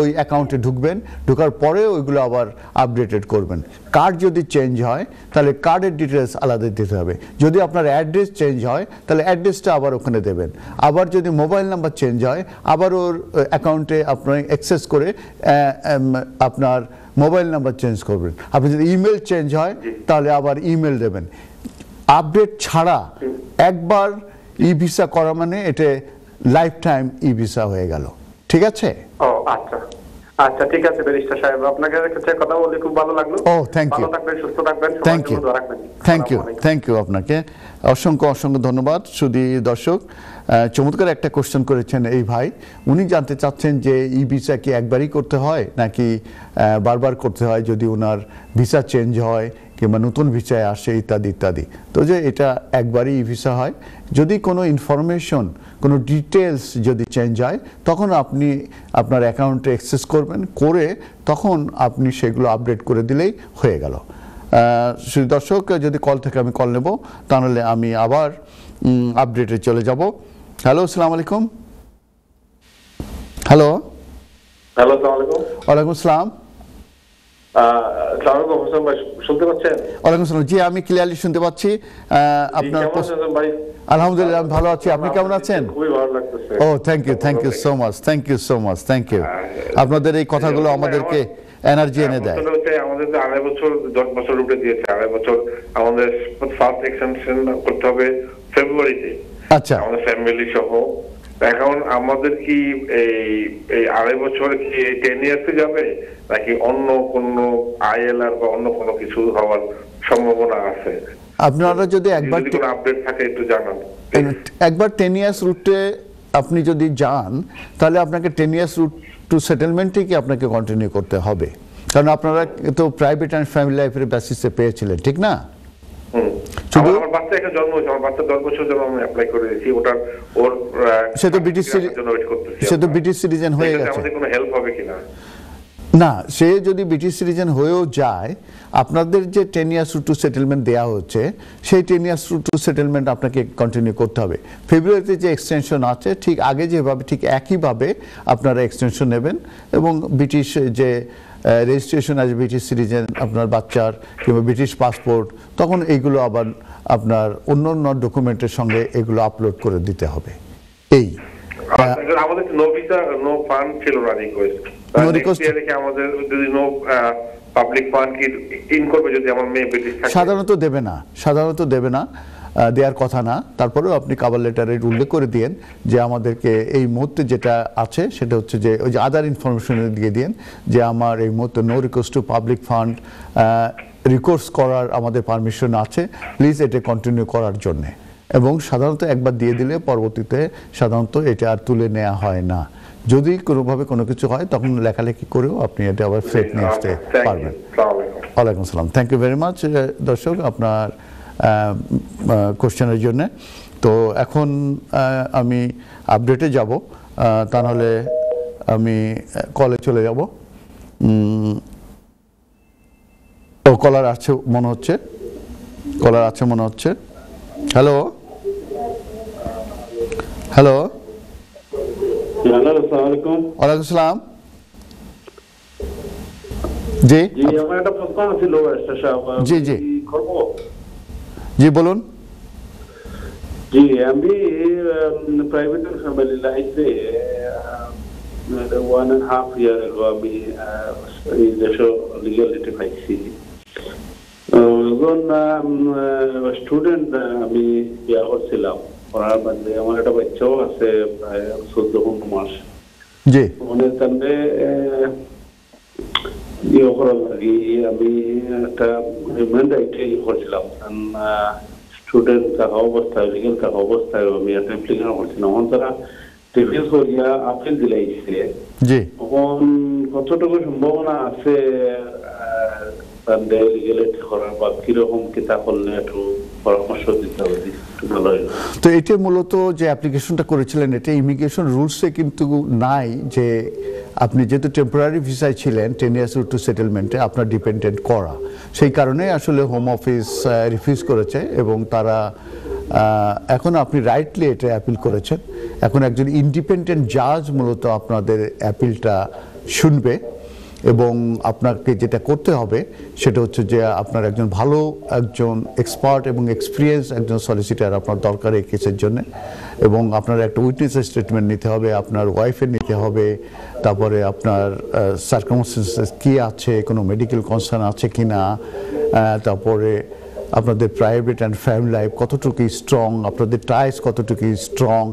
ওই অ্যাকাউন্টে ঢুকবেন, ঢোকার পরে ওইগুলো আবার আপডেটেড করবেন। কার্ড যদি চেঞ্জ হয়, তাহলে কার্ডের ডিটেলস আলাদা দিতে হবে। যদি আপনার অ্যাড্রেস চেঞ্জ হয়, তাহলে অ্যাড্রেসটা আবার ওখানে দেবেন। আবার যদি মোবাইল নাম্বার চেঞ্জ হয়, আবার ওর অ্যাকাউন্টে আপনার অ্যাক্সেস করে আপনার মোবাইল নাম্বার চেঞ্জ করবেন। আপনি যদি ইমেল চেঞ্জ হয়, তাহলে আবার ইমেল দেবেন। আপডেট ছাড়া একবার ই ভিসা করা মানে এটা লাইফ টাইম ই ভিসা হয়ে গেল। ঠিক আছে? ও আচ্ছা আচ্ছা, ঠিক আছে ব্যারিস্টার সাহেব, আপনাকে কাছে কথা বলে খুব ভালো লাগলো। ও থ্যাংক ইউ, ভালো থাকবেন, সুস্থ থাকবেন, থ্যাংক ইউ, থ্যাংক ইউ আপনাকে অসংখ্য ধন্যবাদ। শুধু দর্শক, চমৎকার একটা কোশ্চেন করেছেন এই ভাই। উনি জানতে চাচ্ছেন যে ই ভিসা কি একবারই করতে হয় নাকি বারবার করতে হয় যদি ওনার ভিসা চেঞ্জ হয় কিংবা নতুন ভিসায় আসে ইত্যাদি ইত্যাদি। তো যে এটা একবারই ই ভিসা হয়। যদি কোনো ইনফরমেশন, কোনো ডিটেলস যদি চেঞ্জ হয়, তখন আপনি আপনার অ্যাকাউন্টে অ্যাক্সেস করবেন, করে তখন আপনি সেগুলো আপডেট করে দিলেই হয়ে গেল। শুধু দর্শক, যদি কল থেকে আমি কল নেব, তাহলে আমি আবার আপডেটে চলে যাব। হ্যালো, আসসালামু আলাইকুম। হ্যালো, ওয়ালাইকুম আসসালাম। শুনতে পাচ্ছেন? ওয়ালাইকুম আসসালাম। জি, আমি ক্লিয়ারলি শুনতে পাচ্ছি। আপনার আলহামদুলিল্লাহ, আমি ভালো আছি। আপনি কেমন আছেন? খুবই ভালো লাগতেছে। ও thank you so much, thank you. আপনাদের এই কথাগুলো আমাদেরকে এনার্জি এনে দেয়। আমাদের তো 2.5 বছর 10 বছর উপরে দিয়েছে। 2.5 বছর আমাদের ফার্স্ট এক্সটেনশন করতে হবে ফেব্রুয়ারিতে। আচ্ছা, আমাদের ফ্যামিলি সহ। এখন আমাদের কি এই 2.5 বছর কি 10 ইয়ার্সে যাবে, নাকি অন্য কোন আইএলআর বা অন্য কোনো কিছু হওয়ার সম্ভাবনা আছে? আপনারা যদি একবার আপডেট থাকে একটু জানান। একবার 10 ইয়ার্স রুটে আপনি যদি যান, তাহলে আপনাকে 10 ইয়ার্স রুট টু সেটেলমেন্টে কি আপনাকে কন্টিনিউ করতে হবে, কারণ আপনারা তো প্রাইভেট অ্যান্ড ফ্যামিলি লাইফের বেসিসে পেয়েছিলেন, ঠিক না? আমার বাচ্চা একটা জন্ম হয়েছে, আমার বাচ্চা 10 বছর জন্য আমি অ্যাপ্লাই করে দিয়েছি, ওটার ওর সে তো ব্রিটিশ সিটিজেন হয়ে গেছে, আমাদের কোনো হেল্প হবে কিনা? না, সে যদি ব্রিটিশ সিটিজেন হয়েও যায়, আপনাদের যে 10 ইয়ার্স রুট টু সেটেলমেন্ট দেওয়া হচ্ছে, সেই 10 ইয়ার্স রুট টু সেটেলমেন্ট আপনাকে কন্টিনিউ করতে হবে। ফেব্রুয়ারিতে যে এক্সটেনশন আছে, ঠিক আগে যেভাবে ঠিক একইভাবে আপনারা এক্সটেনশন নেবেন, এবং ব্রিটিশ যে রেজিস্ট্রেশন আছে ব্রিটিশ সিটিজেন আপনার বাচ্চার কিংবা ব্রিটিশ পাসপোর্ট, তখন এইগুলো আবার আপনার অন্য অন্য ডকুমেন্টের সঙ্গে এগুলো আপলোড করে দিতে হবে। এই আমাদের নো ভিসা নো ফান্ড ছিল না রিকোয়েস্ট, আমাদের যদি নো পাবলিক ফান্ড কি ইন করবে যদি আমার মেয়ে ব্রিটিশ থাকে? সাধারণত দেবে না, দেওয়ার কথা না। তারপরেও আপনি কভার লেটারে উল্লেখ করে দিয়েন যে আমাদেরকে এই মুহূর্তে যেটা আছে সেটা হচ্ছে যে ওই যে আদার ইনফরমেশন দিয়ে দিন যে আমার এই মুহূর্তে no request to public fund recourse করার আমাদের পারমিশন আছে, প্লিজ এটা কন্টিনিউ করার জন্যে। এবং সাধারণত একবার দিয়ে দিলে পরবর্তীতে সাধারণত এটা আর তুলে নেওয়া হয় না। যদি কোনোভাবে কোনো কিছু হয় তখন লেখালেখি করেও আপনি এটা আবার ফেরত নিয়ে আসতে পারবেন। ওয়ালাইকুম আসসালাম, থ্যাংক ইউ ভেরি মাচ দর্শক আপনার কোশ্চেনের জন্য। তো এখন আমি আপডেটে যাব, তা নাহলে আমি কলে চলে যাব। কলার আছে মনে হচ্ছে, হ্যালো হ্যালো, ওয়ালাইকুম আসসালাম। জি আমার একটা প্রশ্ন ছিল জি জি জি বলুন। জি আমি প্রাইভেট ফ্যামিলি লাইফে 1.5 year ago আমি এই দেশে লিগ্যালিটি পাইছি। স্টুডেন্ট আমি বিয়া করছিলাম, করার বাদে আমার একটা বাচ্চাও আছে প্রায় 14-15 মাস। জি মানে তাহলে ইয়ে করার লাগে আমি একটা হিউম্যান রাইট করছিলাম, স্টুডেন্ট থাকা অবস্থায় লিগেল থাকা অবস্থায় আমি একটা অ্যাপ্লিকেশন করছিলাম। এখন তারা রিভিউ করিয়া আপিল দিলাইছে। জি এখন কতটুকু সম্ভাবনা আছে তো এটা মূলত যে অ্যাপ্লিকেশনটা করেছিলেন এটা ইমিগ্রেশন রুলসে কিন্তু নাই যে আপনি যেহেতু টেম্পোরারি ভিসায় ছিলেন 10 ইয়ার্স রুট টু সেটেলমেন্টে আপনার ডিপেন্ডেন্ট করা, সেই কারণে আসলে হোম অফিস রিফিউজ করেছে এবং তারা এখন আপনি রাইটলি এটা অ্যাপিল করেছেন। এখন একজন ইন্ডিপেন্ডেন্ট জাজ মূলত আপনাদের অ্যাপিলটা শুনবে এবং আপনাকে যেটা করতে হবে সেটা হচ্ছে যে আপনার একজন ভালো একজন এক্সপার্ট এবং এক্সপিরিয়েন্স একজন সলিসিটার আপনার দরকার এই কেসের জন্য, এবং আপনার একটা উইটনেসের স্টেটমেন্ট নিতে হবে, আপনার ওয়াইফের নিতে হবে, তারপরে আপনার সার্কামস্টেন্সেস কী আছে, কোনো মেডিকেল কনসার্ন আছে কি না, তারপরে আপনাদের প্রাইভেট অ্যান্ড ফ্যামিলি লাইফ কতটুকু স্ট্রং, আপনাদের টাইস কতটুকু স্ট্রং,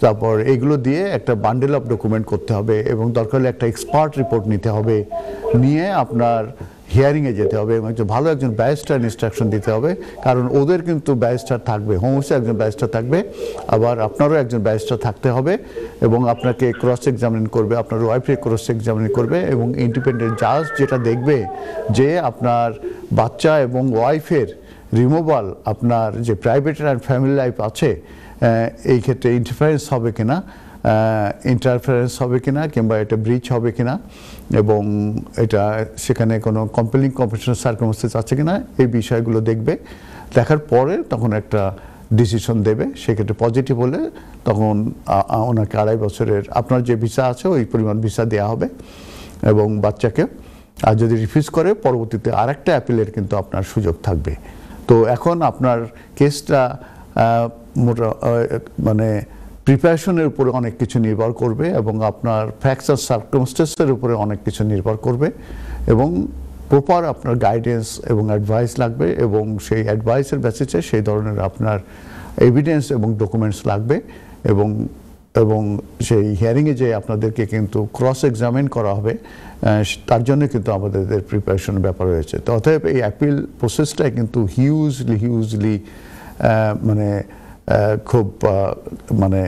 তারপর এগুলো দিয়ে একটা বান্ডেল অফ ডকুমেন্ট করতে হবে এবং দরকার হলে একটা এক্সপার্ট রিপোর্ট নিতে হবে, নিয়ে আপনার হিয়ারিংয়ে যেতে হবে এবং ভালো একজন ব্যারিস্টার ইনস্ট্রাকশন দিতে হবে, কারণ ওদের কিন্তু ব্যারিস্টার থাকবে, হোম অফিসে একজন ব্যারিস্টার থাকবে, আবার আপনারও একজন ব্যারিস্টার থাকতে হবে এবং আপনাকে ক্রস এক্সামিন করবে, আপনার ওয়াইফকে ক্রস এক্সামিন করবে এবং ইন্ডিপেন্ডেন্ট জাজ যেটা দেখবে যে আপনার বাচ্চা এবং ওয়াইফের রিমুভাল আপনার যে প্রাইভেট অ্যান্ড ফ্যামিলি লাইফ আছে এই ক্ষেত্রে ইন্টারফারেন্স হবে কিনা কিংবা এটা ব্রিচ হবে কিনা এবং এটা সেখানে কোনো কম্পেলিং কম্পিটিশন সার্কামস্টেন্স আছে কিনা এই বিষয়গুলো দেখবে। দেখার পরে তখন একটা ডিসিশন দেবে, সেক্ষেত্রে পজিটিভ হলে তখন ওনাকে 2.5 বছরের আপনার যে ভিসা আছে ওই পরিমাণ ভিসা দেওয়া হবে এবং বাচ্চাকে, আর যদি রিফিউজ করে পরবর্তীতে আরেকটা অ্যাপিলের কিন্তু আপনার সুযোগ থাকবে। তো এখন আপনার কেসটা মানে প্রিপারেশনের উপরে অনেক কিছু নির্ভর করবে এবং আপনার ফ্যাক্টস আর সার্কামস্টেন্সের উপরে অনেক কিছু নির্ভর করবে এবং প্রপার আপনার গাইডেন্স এবং অ্যাডভাইস লাগবে এবং সেই অ্যাডভাইসের বেসিসে সেই ধরনের আপনার এভিডেন্স এবং ডকুমেন্টস লাগবে এবং সেই হিয়ারিংয়ে যে আপনাদেরকে কিন্তু ক্রস এক্সামিন করা হবে তার জন্য কিন্তু আমাদের প্রিপারেশনের ব্যাপার রয়েছে। তো অতএব এই অ্যাপিল প্রসেসটাই কিন্তু হিউজলি মানে খুব মানে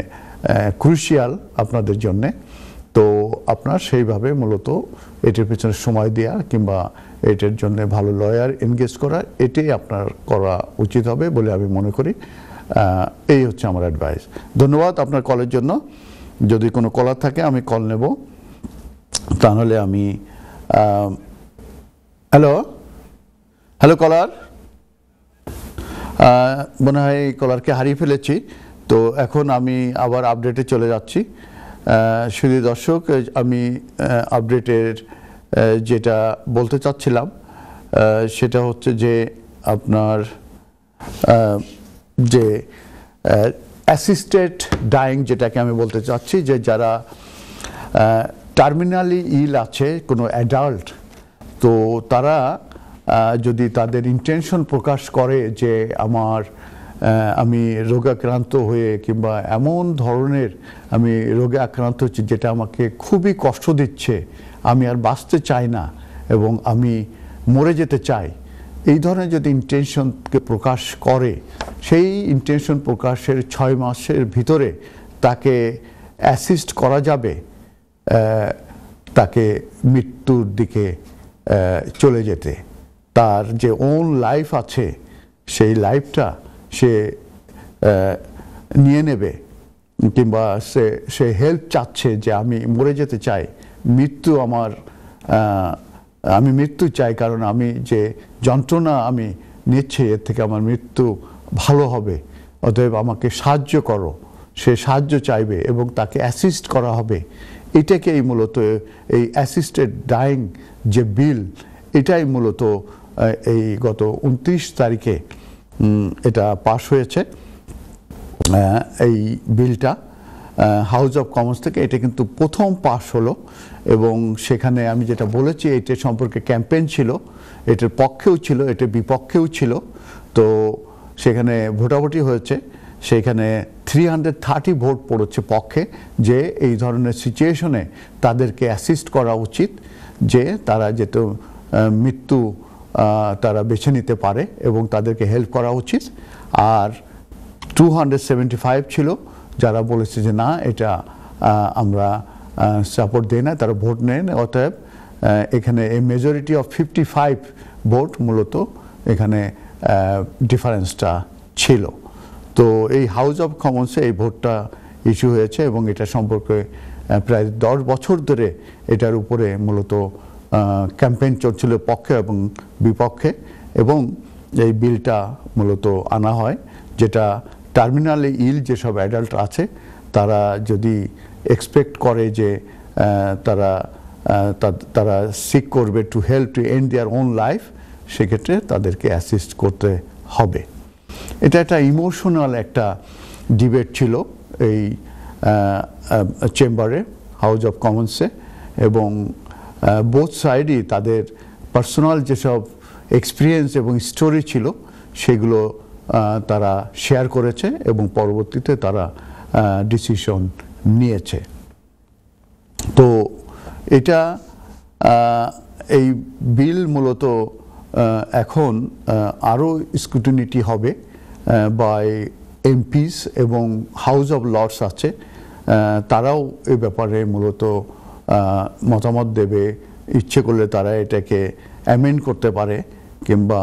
ক্রুশিয়াল আপনাদের জন্যে। তো আপনার সেইভাবে মূলত এটির পিছনে সময় দেওয়া কিংবা এটার জন্য ভালো লয়ার এনগেজ করা, এটাই আপনার করা উচিত হবে বলে আমি মনে করি। এই হচ্ছে আমার অ্যাডভাইস। ধন্যবাদ আপনার কলের জন্য। যদি কোনো কলার থাকে আমি কল নেব, তাহলে আমি হ্যালো হ্যালো কলার, মনে হয় কলারকে হারিয়ে ফেলেছি। তো এখন আমি আবার আপডেটে চলে যাচ্ছি। শুধু দর্শক, আমি আপডেটের যেটা বলতে চাচ্ছিলাম সেটা হচ্ছে যে আপনার যে অ্যাসিস্টেড ডাইং যেটাকে আমি বলতে চাচ্ছি, যে যারা টার্মিনালি ইল আছে কোনো অ্যাডাল্ট, তো তারা যদি তাদের ইন্টেনশন প্রকাশ করে যে আমি রোগাক্রান্ত হয়ে কিংবা এমন ধরনের আমি রোগে আক্রান্ত হচ্ছি যেটা আমাকে খুবই কষ্ট দিচ্ছে, আমি আর বাঁচতে চাই না এবং আমি মরে যেতে চাই, এই ধরনের যদি ইন্টেনশনকে প্রকাশ করে, সেই ইন্টেনশন প্রকাশের 6 মাসের ভিতরে তাকে অ্যাসিস্ট করা যাবে তাকে মৃত্যুর দিকে চলে যেতে। তার যে ওন লাইফ আছে সেই লাইফটা সে নিয়ে নেবে, কিংবা সে হেল্প চাচ্ছে যে আমি মরে যেতে চাই, আমি মৃত্যু চাই, কারণ আমি যে যন্ত্রণা আমি নিচ্ছি এর থেকে আমার মৃত্যু ভালো হবে, অতএব আমাকে সাহায্য করো, সে সাহায্য চাইবে এবং তাকে অ্যাসিস্ট করা হবে। এটাকেই মূলত এই অ্যাসিস্টেড ডাইং যে বিল, এটাই মূলত এই গত 29 তারিখে এটা পাশ হয়েছে। এই বিলটা হাউস অফ কমন্স থেকে এটা কিন্তু প্রথম পাশ হলো, এবং সেখানে আমি যেটা বলেছি এটা সম্পর্কে ক্যাম্পেইন ছিল, এটার পক্ষেও ছিল, এটার বিপক্ষেও ছিল। তো সেখানে ভোটাভুটি হয়েছে, সেখানে 330 ভোট পড়েছে পক্ষে, যে এই ধরনের সিচুয়েশনে তাদেরকে অ্যাসিস্ট করা উচিত, যে তারা যেহেতু মৃত্যু তারা বেছে নিতে পারে এবং তাদেরকে হেল্প করা উচিত। আর 275 ছিল যারা বলেছে যে না, এটা আমরা সাপোর্ট দেই না, তারা ভোট নেন। অতএব এখানে এই মেজরিটি অফ 55 ভোট মূলত এখানে ডিফারেন্সটা ছিল। তো এই হাউস অফ কমন্সে এই ভোটটা ইস্যু হয়েছে, এবং এটা সম্পর্কে প্রায় 10 বছর ধরে এটার উপরে মূলত ক্যাম্পেইন চলছিল পক্ষে এবং বিপক্ষে, এবং এই বিলটা মূলত আনা হয়, যেটা টার্মিনালি ইল যেসব অ্যাডাল্ট আছে তারা যদি এক্সপেক্ট করে যে তারা সিক করবে to help to end their own life, সেক্ষেত্রে তাদেরকে অ্যাসিস্ট করতে হবে। এটা একটা ইমোশনাল একটা ডিবেট ছিল এই চেম্বারে, হাউস অফ কমন্সে, এবং বোথ সাইডই তাদের পার্সোনাল যেসব এক্সপিরিয়েন্স এবং স্টোরি ছিল সেগুলো তারা শেয়ার করেছে, এবং পরবর্তীতে তারা ডিসিশন নিয়েছে। তো এটা এই বিল মূলত এখন আরও স্ক্রুটিনিটি হবে বাই এমপিস, এবং হাউস অফ লর্ডস আছে, তারাও এই ব্যাপারে মূলত মতামত দেবে। ইচ্ছে করলে তারা এটাকে অ্যামেন্ড করতে পারে, কিংবা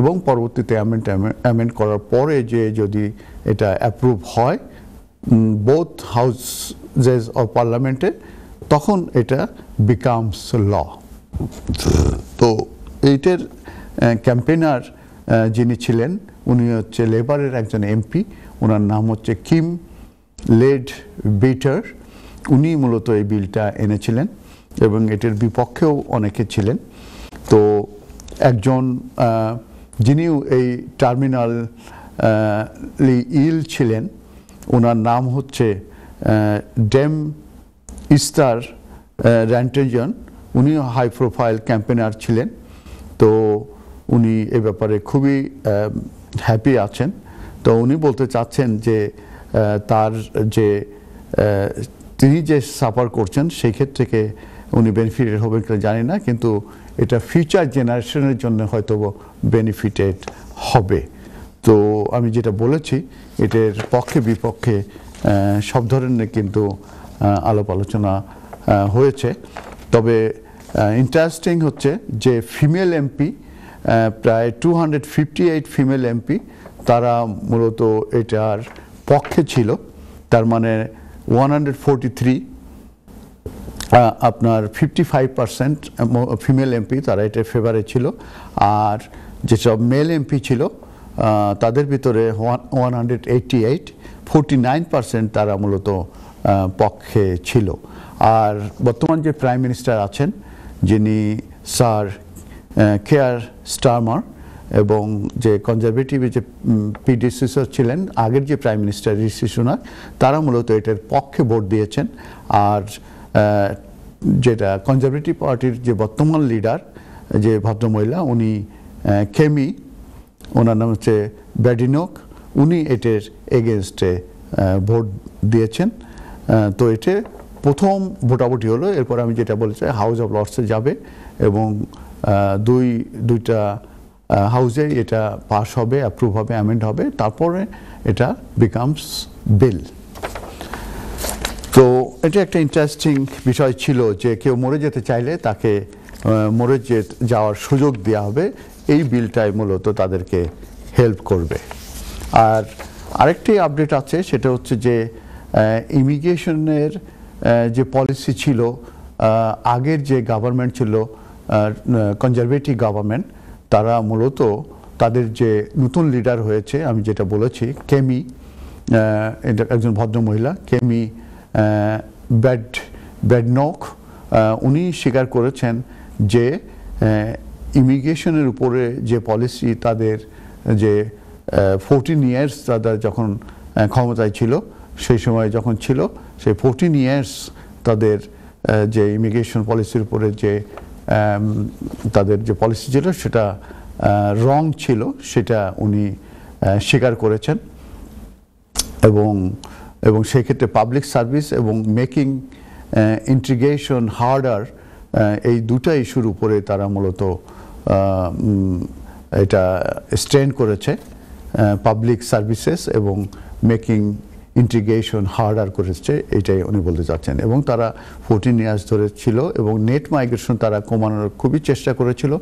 এবং পরবর্তীতে অ্যামেন্ড করার পরে যে যদি এটা অ্যাপ্রুভ হয় বোথ হাউসেস অফ পার্লামেন্টে, তখন এটা বিকামস ল। তো এইটার ক্যাম্পেইনার যিনি ছিলেন উনি হচ্ছে লেবারের একজন এমপি, ওনার নাম হচ্ছে কিম লেডবিটার। উনি মূলত এই বিলটা এনেছিলেন, এবং এটার বিপক্ষেও অনেকে ছিলেন। তো একজন যিনিও এই টার্মিনালি ইল ছিলেন, ওনার নাম হচ্ছে ডেম ইস্টার র্যান্টেজন, উনিও হাই প্রোফাইল ক্যাম্পেইনার ছিলেন। তো উনি এ ব্যাপারে খুবই হ্যাপি আছেন। তো উনি বলতে চাচ্ছেন যে তার যে তিনি যে সাফার করছেন সেই ক্ষেত্রে থেকে উনি বেনিফিটেড হবেন কিনা জানি না, কিন্তু এটা ফিউচার জেনারেশনের জন্য হয়তো বেনিফিটেড হবে। তো আমি যেটা বলেছি এটার পক্ষে বিপক্ষে সব ধরনের কিন্তু আলাপ আলোচনা হয়েছে। তবে ইন্টারেস্টিং হচ্ছে যে ফিমেল এমপি প্রায় 258 ফিমেল এমপি তারা মূলত এটার পক্ষে ছিল, তার মানে 143 আপনার 55% ফিমেল এমপি তারা এটার ফেভারে ছিল, আর যেসব মেল এমপি ছিল তাদের ভিতরে 188 49% তারা মূলত পক্ষে ছিল। আর বর্তমান যে প্রাইম মিনিস্টার আছেন যিনি স্যার কেয়ার স্টারমার, এবং যে কনজারভেটিভ যে পিডিসিসর ছিলেন আগের যে প্রাইম মিনিস্টার ঋষি সুনাক, তারা মূলত এটার পক্ষে ভোট দিয়েছেন। আর যেটা কনজারভেটিভ পার্টির যে বর্তমান লিডার যে ভদ্রমহিলা উনি কেমি, ওনার নাম হচ্ছে ব্যাডিনোক, উনি এটার এগেনস্টে ভোট দিয়েছেন। তো এটা প্রথম ভোটাভুটি হলো। এরপর আমি যেটা বলেছি হাউস অফ লর্ডসে যাবে এবং দুইটা হাউসে এটা পাস হবে, অ্যাপ্রুভ হবে, অ্যামেন্ড হবে, তারপরে এটা বিকামস বিল। তো এটা একটা ইন্টারেস্টিং বিষয় ছিল যে কেউ মরে যেতে চাইলে তাকে মরে যাওয়ার সুযোগ দেওয়া হবে, এই বিলটাই মূলত তাদেরকে হেল্প করবে। আর আরেকটি আপডেট আছে, সেটা হচ্ছে যে ইমিগ্রেশনের যে পলিসি ছিল আগের যে গভর্নমেন্ট ছিল কনজারভেটিভ গভর্নমেন্ট, তারা মূলত তাদের যে নতুন লিডার হয়েছে আমি যেটা বলেছি কেমি, এটা একজন ভদ্রমহিলা কেমি ব্যাডনক, উনি স্বীকার করেছেন যে ইমিগ্রেশনের উপরে যে পলিসি তাদের যে 14 ইয়ার্স তাদের যখন ক্ষমতায় ছিল সেই সময় যখন ছিল সেই 14 ইয়ার্স তাদের যে ইমিগ্রেশন পলিসির উপরে যে তাদের যে পলিসি ছিল সেটা রং ছিল, সেটা উনি স্বীকার করেছেন। এবং সেই ক্ষেত্রে পাবলিক সার্ভিস এবং মেকিং ইন্টিগ্রেশন হার্ডার, এই দুটা ইস্যুর উপরে তারা মূলত এটা স্ট্যান্ড করেছে, পাবলিক সার্ভিসেস এবং মেকিং ইন্টিগ্রেশন হার্ডার করেছে, এটাই উনি বলতে চাচ্ছেন। এবং তারা 14 ইয়ার্স ধরে ছিল এবং নেট মাইগ্রেশন তারা কমানোর খুবই চেষ্টা করেছিল,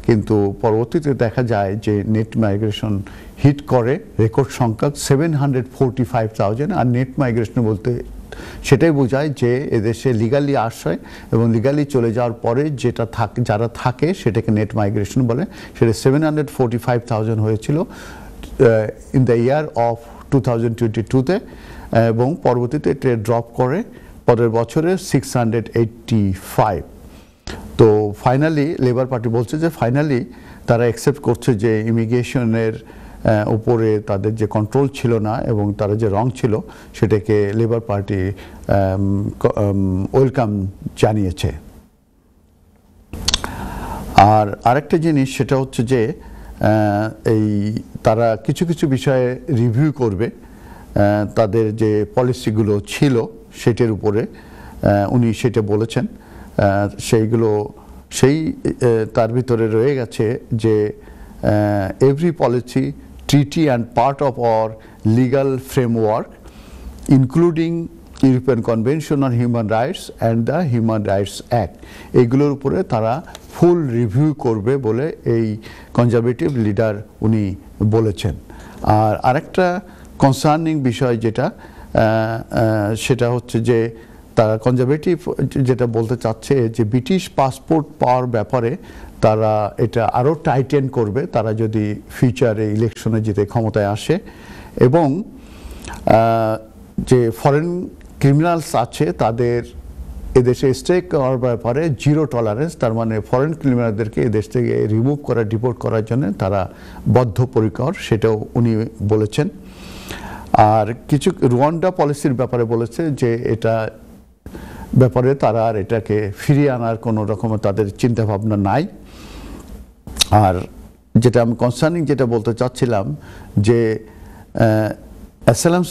কিন্তু পরবর্তীতে দেখা যায় যে নেট মাইগ্রেশন হিট করে রেকর্ড সংখ্যক 745,000। আর নেট মাইগ্রেশন বলতে সেটাই বোঝায় যে এদেশে লিগালি আশ্রয় এবং লিগালি চলে যাওয়ার পরে যেটা যারা থাকে সেটাকে নেট মাইগ্রেশন বলে। সেটা 745,000 হয়েছিল ইন দ্য ইয়ার অফ 2022-তে, এবং পরবর্তীতে এটা ড্রপ করে পরের বছরে 685। তো ফাইনালি লেবার পার্টি বলছে যে ফাইনালি তারা অ্যাকসেপ্ট করছে যে ইমিগ্রেশনের উপরে তাদের যে কন্ট্রোল ছিল না এবং তারা যে রং ছিল সেটাকে লেবার পার্টি ওয়েলকাম জানিয়েছে। আর আরেকটা জিনিস সেটা হচ্ছে যে এই তারা কিছু কিছু বিষয়ে রিভিউ করবে, তাদের যে পলিসিগুলো ছিল সেটার উপরে উনি সেটা বলেছেন। তার ভিতরে রয়ে গেছে যে every policy, treaty and part of our legal framework including European convention on human rights and the human rights act, এইগুলোর উপরে তারা ফুল রিভিউ করবে বলে এই কনজারভেটিভ লিডার উনি বলেছেন। আর আরেকটা কনসার্নিং বিষয় যেটা সেটা হচ্ছে যে তারা কনজারভেটিভ যেটা বলতে চাচ্ছে যে ব্রিটিশ পাসপোর্ট পাওয়ার ব্যাপারে তারা এটা আরও টাইটেন করবে তারা যদি ফিউচারে ইলেকশনে জিতে ক্ষমতায় আসে, এবং যে ফরেন ক্রিমিনালস আছে তাদের এদেশে স্টে করার ব্যাপারে জিরো টলারেন্স, তার মানে ফরেন ক্রিমিনালদেরকে এদেশ থেকে রিমুভ করা, ডিপোর্ট করার জন্য তারা বদ্ধপরিকর, সেটাও উনি বলেছেন। আর কিছু রুয়ান্ডা পলিসির ব্যাপারে বলেছে যে এটা ব্যাপারে তারা আর এটাকে ফিরিয়ে আনার কোনো রকমের তাদের চিন্তাভাবনা নাই। আর যেটা আমি কনসার্নিং যেটা বলতে চাচ্ছিলাম যে অ্যাসাইলাম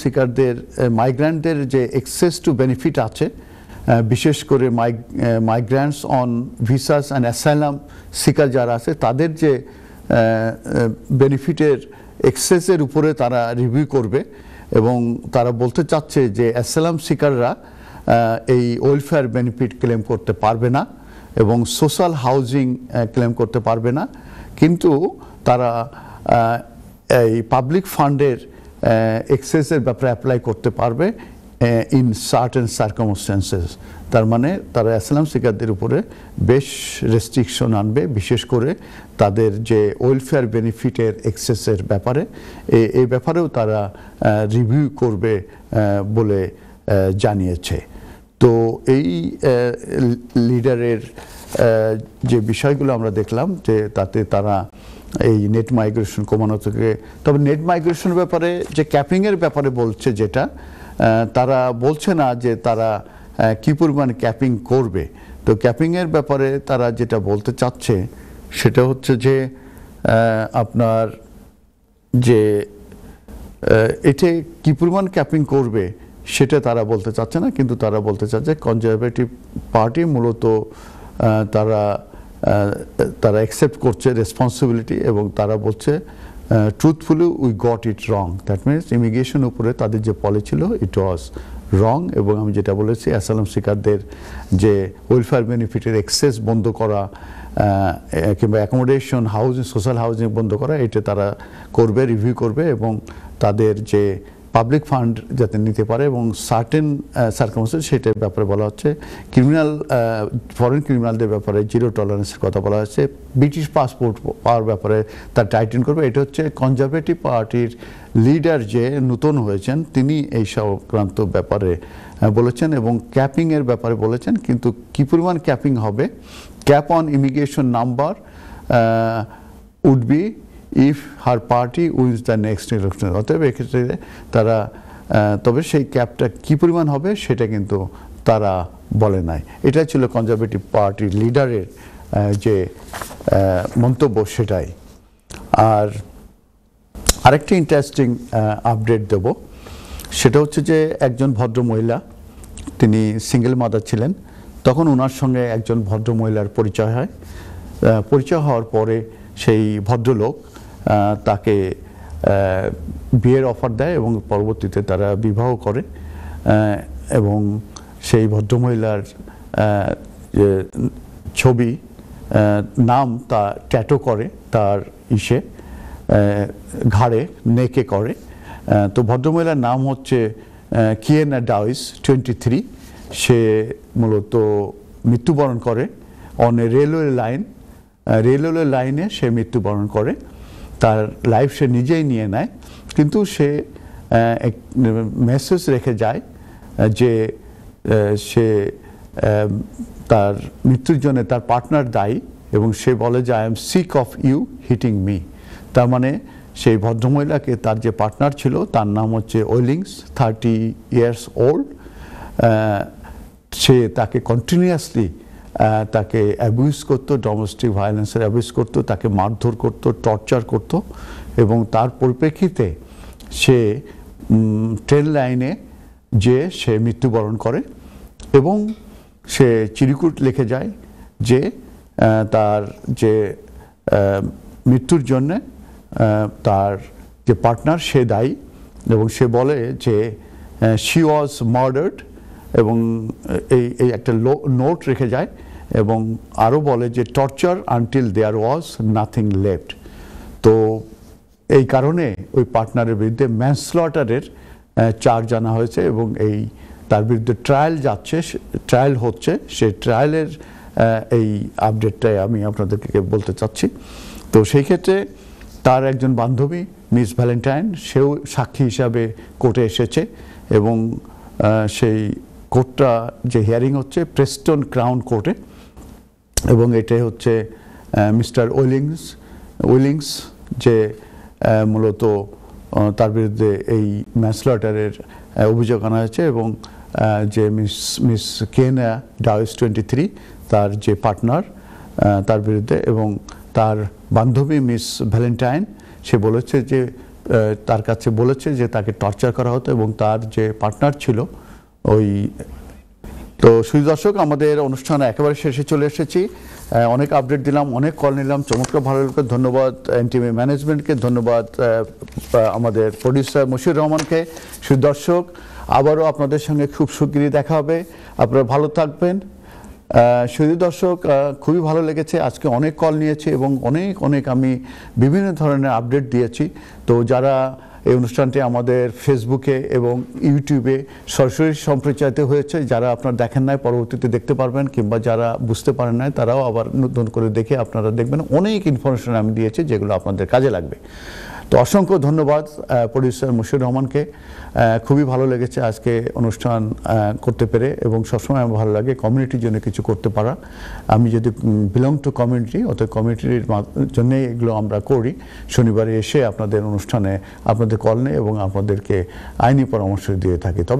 সিকারদের মাইগ্রান্টদের যে অ্যাক্সেস টু বেনিফিট আছে, বিশেষ করে migrants on visas and asylum seeker যারা আছে তাদের যে বেনিফিটের এক্সেসের উপরে তারা রিভিউ করবে, এবং তারা বলতে চাচ্ছে যে অ্যাসাইলাম সিকাররা এই ওয়েলফেয়ার বেনিফিট ক্লেম করতে পারবে না এবং সোশ্যাল হাউজিং ক্লেম করতে পারবে না, কিন্তু তারা এই পাবলিক ফান্ডের এক্সেসের ব্যাপারে অ্যাপ্লাই করতে পারবে ইন সার্টেন সার্কামস্ট্যান্সেস। তার মানে তারা অ্যাসাইলাম সিকারদের উপরে বেশ রেস্ট্রিকশন আনবে, বিশেষ করে তাদের যে ওয়েলফেয়ার বেনিফিটের এক্সেসের ব্যাপারে, এই ব্যাপারেও তারা রিভিউ করবে বলে জানিয়েছে। তো এই লিডারের যে বিষয়গুলো আমরা দেখলাম যে তাতে তারা এই নেট মাইগ্রেশন কমানো থেকে, তবে নেট মাইগ্রেশনের ব্যাপারে যে ক্যাপিংয়ের ব্যাপারে বলছে, যেটা তারা বলছে না যে তারা কী পরিমাণ ক্যাপিং করবে। তো ক্যাপিংয়ের ব্যাপারে তারা যেটা বলতে চাচ্ছে সেটা হচ্ছে যে আপনার যে এটা কী পরিমাণ ক্যাপিং করবে সেটা তারা বলতে চাচ্ছে না, কিন্তু তারা বলতে চাচ্ছে কনজারভেটিভ পার্টি মূলত তারা অ্যাকসেপ্ট করছে রেসপন্সিবিলিটি এবং তারা বলছে truthfully we got it wrong. That means immigration উপরে তাদের যে পলিসি ছিল ইট ওয়াজ রং। এবং আমি যেটা বলেছি অ্যাসাইলাম সিকারদের যে ওয়েলফেয়ার বেনিফিটের এক্সেস বন্ধ করা কিংবা অ্যাকোমোডেশন হাউজিং সোশ্যাল হাউজিং বন্ধ করা, এটা তারা করবে, রিভিউ করবে এবং তাদের যে পাবলিক ফান্ড যাতে নিতে পারে এবং সার্টেন সার্কামস্টেন্স সেটার ব্যাপারে বলা হচ্ছে। ক্রিমিনাল ফরেন ক্রিমিনালদের ব্যাপারে জিরো টলারেন্সের কথা বলা হচ্ছে। ব্রিটিশ পাসপোর্ট পাওয়ার ব্যাপারে তার টাইটেন করবে। এটা হচ্ছে কনজারভেটিভ পার্টির লিডার যে নতুন হয়েছেন তিনি এই সংক্রান্ত ব্যাপারে বলেছেন এবং ক্যাপিংয়ের ব্যাপারে বলেছেন, কিন্তু কী পরিমাণ ক্যাপিং হবে, cap on immigration number would be if her party wins the next election. অতএব এক্ষেত্রে তারা তবে সেই ক্যাপটা কী পরিমাণ হবে সেটা কিন্তু তারা বলে নাই। এটা ছিল কনজারভেটিভ পার্টির লিডারের যে মন্তব্য সেটাই। আর আরেকটি ইন্টারেস্টিং আপডেট দেব, সেটা হচ্ছে যে একজন ভদ্র মহিলা, তিনি সিঙ্গেল মাদার ছিলেন, তখন ওনার সঙ্গে একজন ভদ্র মহিলার পরিচয় হয়। পরিচয় হওয়ার পরে সেই ভদ্রলোক তাকে বিয়ের অফার দেয় এবং পরবর্তীতে তারা বিবাহ করে এবং সেই ভদ্রমহিলার ছবি নাম তা ট্যাটো করে তার ঘাড়ে নেকে করে। তো ভদ্রমহিলার নাম হচ্ছে কিয়েনা ডাউইস 23। সে মূলত মৃত্যুবরণ করে অন এ রেলওয়ে লাইনে সে মৃত্যুবরণ করে। তার লাইফ সে নিজেই নিয়ে নেয়, কিন্তু সে এক মেসেজ রেখে যায় যে সে তার মৃত্যুর জন্য তার পার্টনার দায়ী এবং সে বলে যে I am sick of you hitting me. তার মানে সেই ভদ্রমহিলাকে তার যে পার্টনার ছিল তার নাম হচ্ছে ওয়েলিংস, 30 years old। সে তাকে কন্টিনিউয়াসলি তাকে অ্যাবিউজ করতো, ডোমেস্টিক ভায়োলেন্সের অ্যাবিউজ করতো, তাকে মারধর করতো, টর্চার করতো এবং তার পরিপ্রেক্ষিতে সে ট্রেন লাইনে যে সে মৃত্যুবরণ করে এবং সে চিরকুট লিখে যায় যে তার যে মৃত্যুর জন্যে তার যে পার্টনার সে দায়ী এবং সে বলে যে শি ওয়াজ মার্ডার্ড এবং এই একটা নোট রেখে যায় এবং আরও বলে যে torture until there was nothing left. তো এই কারণে ওই পার্টনারের বিরুদ্ধে ম্যানস্লটারের চার্জ আনা হয়েছে এবং তার বিরুদ্ধে ট্রায়াল হচ্ছে। সেই ট্রায়ালের এই আপডেটটাই আমি আপনাদেরকে বলতে চাচ্ছি। তো সেই ক্ষেত্রে তার একজন বান্ধবী মিস ভ্যালেন্টাইন, সেও সাক্ষী হিসাবে কোর্টে এসেছে এবং সেই কোর্টটা যে হিয়ারিং হচ্ছে প্রেস্টন ক্রাউন কোর্টে এবং এটাই হচ্ছে মিস্টার উইলিংস যে মূলত তার বিরুদ্ধে এই ম্যানস্লটারের অভিযোগ আনা হয়েছে এবং যে মিস কিয়েনা ডাউইস 23 তার যে পার্টনার তার বিরুদ্ধে এবং তার বান্ধবী মিস ভ্যালেন্টাইন সে বলেছে যে তার কাছে বলেছে যে তাকে টর্চার করা হতো এবং তার যে পার্টনার ছিল ওই তো সুধী দর্শক, আমাদের অনুষ্ঠান একেবারে শেষে চলে এসেছি। অনেক আপডেট দিলাম, অনেক কল নিলাম, চমৎকার ভালো লাগলো। ধন্যবাদ এনটিভি ম্যানেজমেন্টকে, ধন্যবাদ আমাদের প্রডিউসার মশিউর রহমানকে। সুধী দর্শক, আবারও আপনাদের সঙ্গে খুব শিগগিরই দেখা হবে। আপনারা ভালো থাকবেন। সুধী দর্শক, খুবই ভালো লেগেছে। আজকে অনেক কল নিয়েছি এবং অনেক আমি বিভিন্ন ধরনের আপডেট দিয়েছি। তো যারা এই অনুষ্ঠানটি আমাদের ফেসবুকে এবং ইউটিউবে সরাসরি সম্প্রচারিত হয়েছে, যারা আপনারা দেখেন নাই পরবর্তীতে দেখতে পারবেন, কিংবা যারা বুঝতে পারেন নাই তারাও আবার নতুন করে দেখে আপনারা দেখবেন। অনেক ইনফরমেশন আমি দিয়েছি যেগুলো আপনাদের কাজে লাগবে। তো অসংখ্য ধন্যবাদ প্রডিউসার মশিউর রহমানকে। খুবই ভালো লেগেছে আজকে অনুষ্ঠান করতে পেরে, এবং সবসময় আমার ভালো লাগে কমিউনিটির জন্য কিছু করতে পারা। আমি যদি বিলং টু কমিউনিটি, অর্থাৎ কমিউনিটির জন্যই এগুলো আমরা করি। শনিবারে এসে আপনাদের অনুষ্ঠানে আপনাদের কল নেই এবং আপনাদেরকে আইনি পরামর্শ দিয়ে থাকি। তবে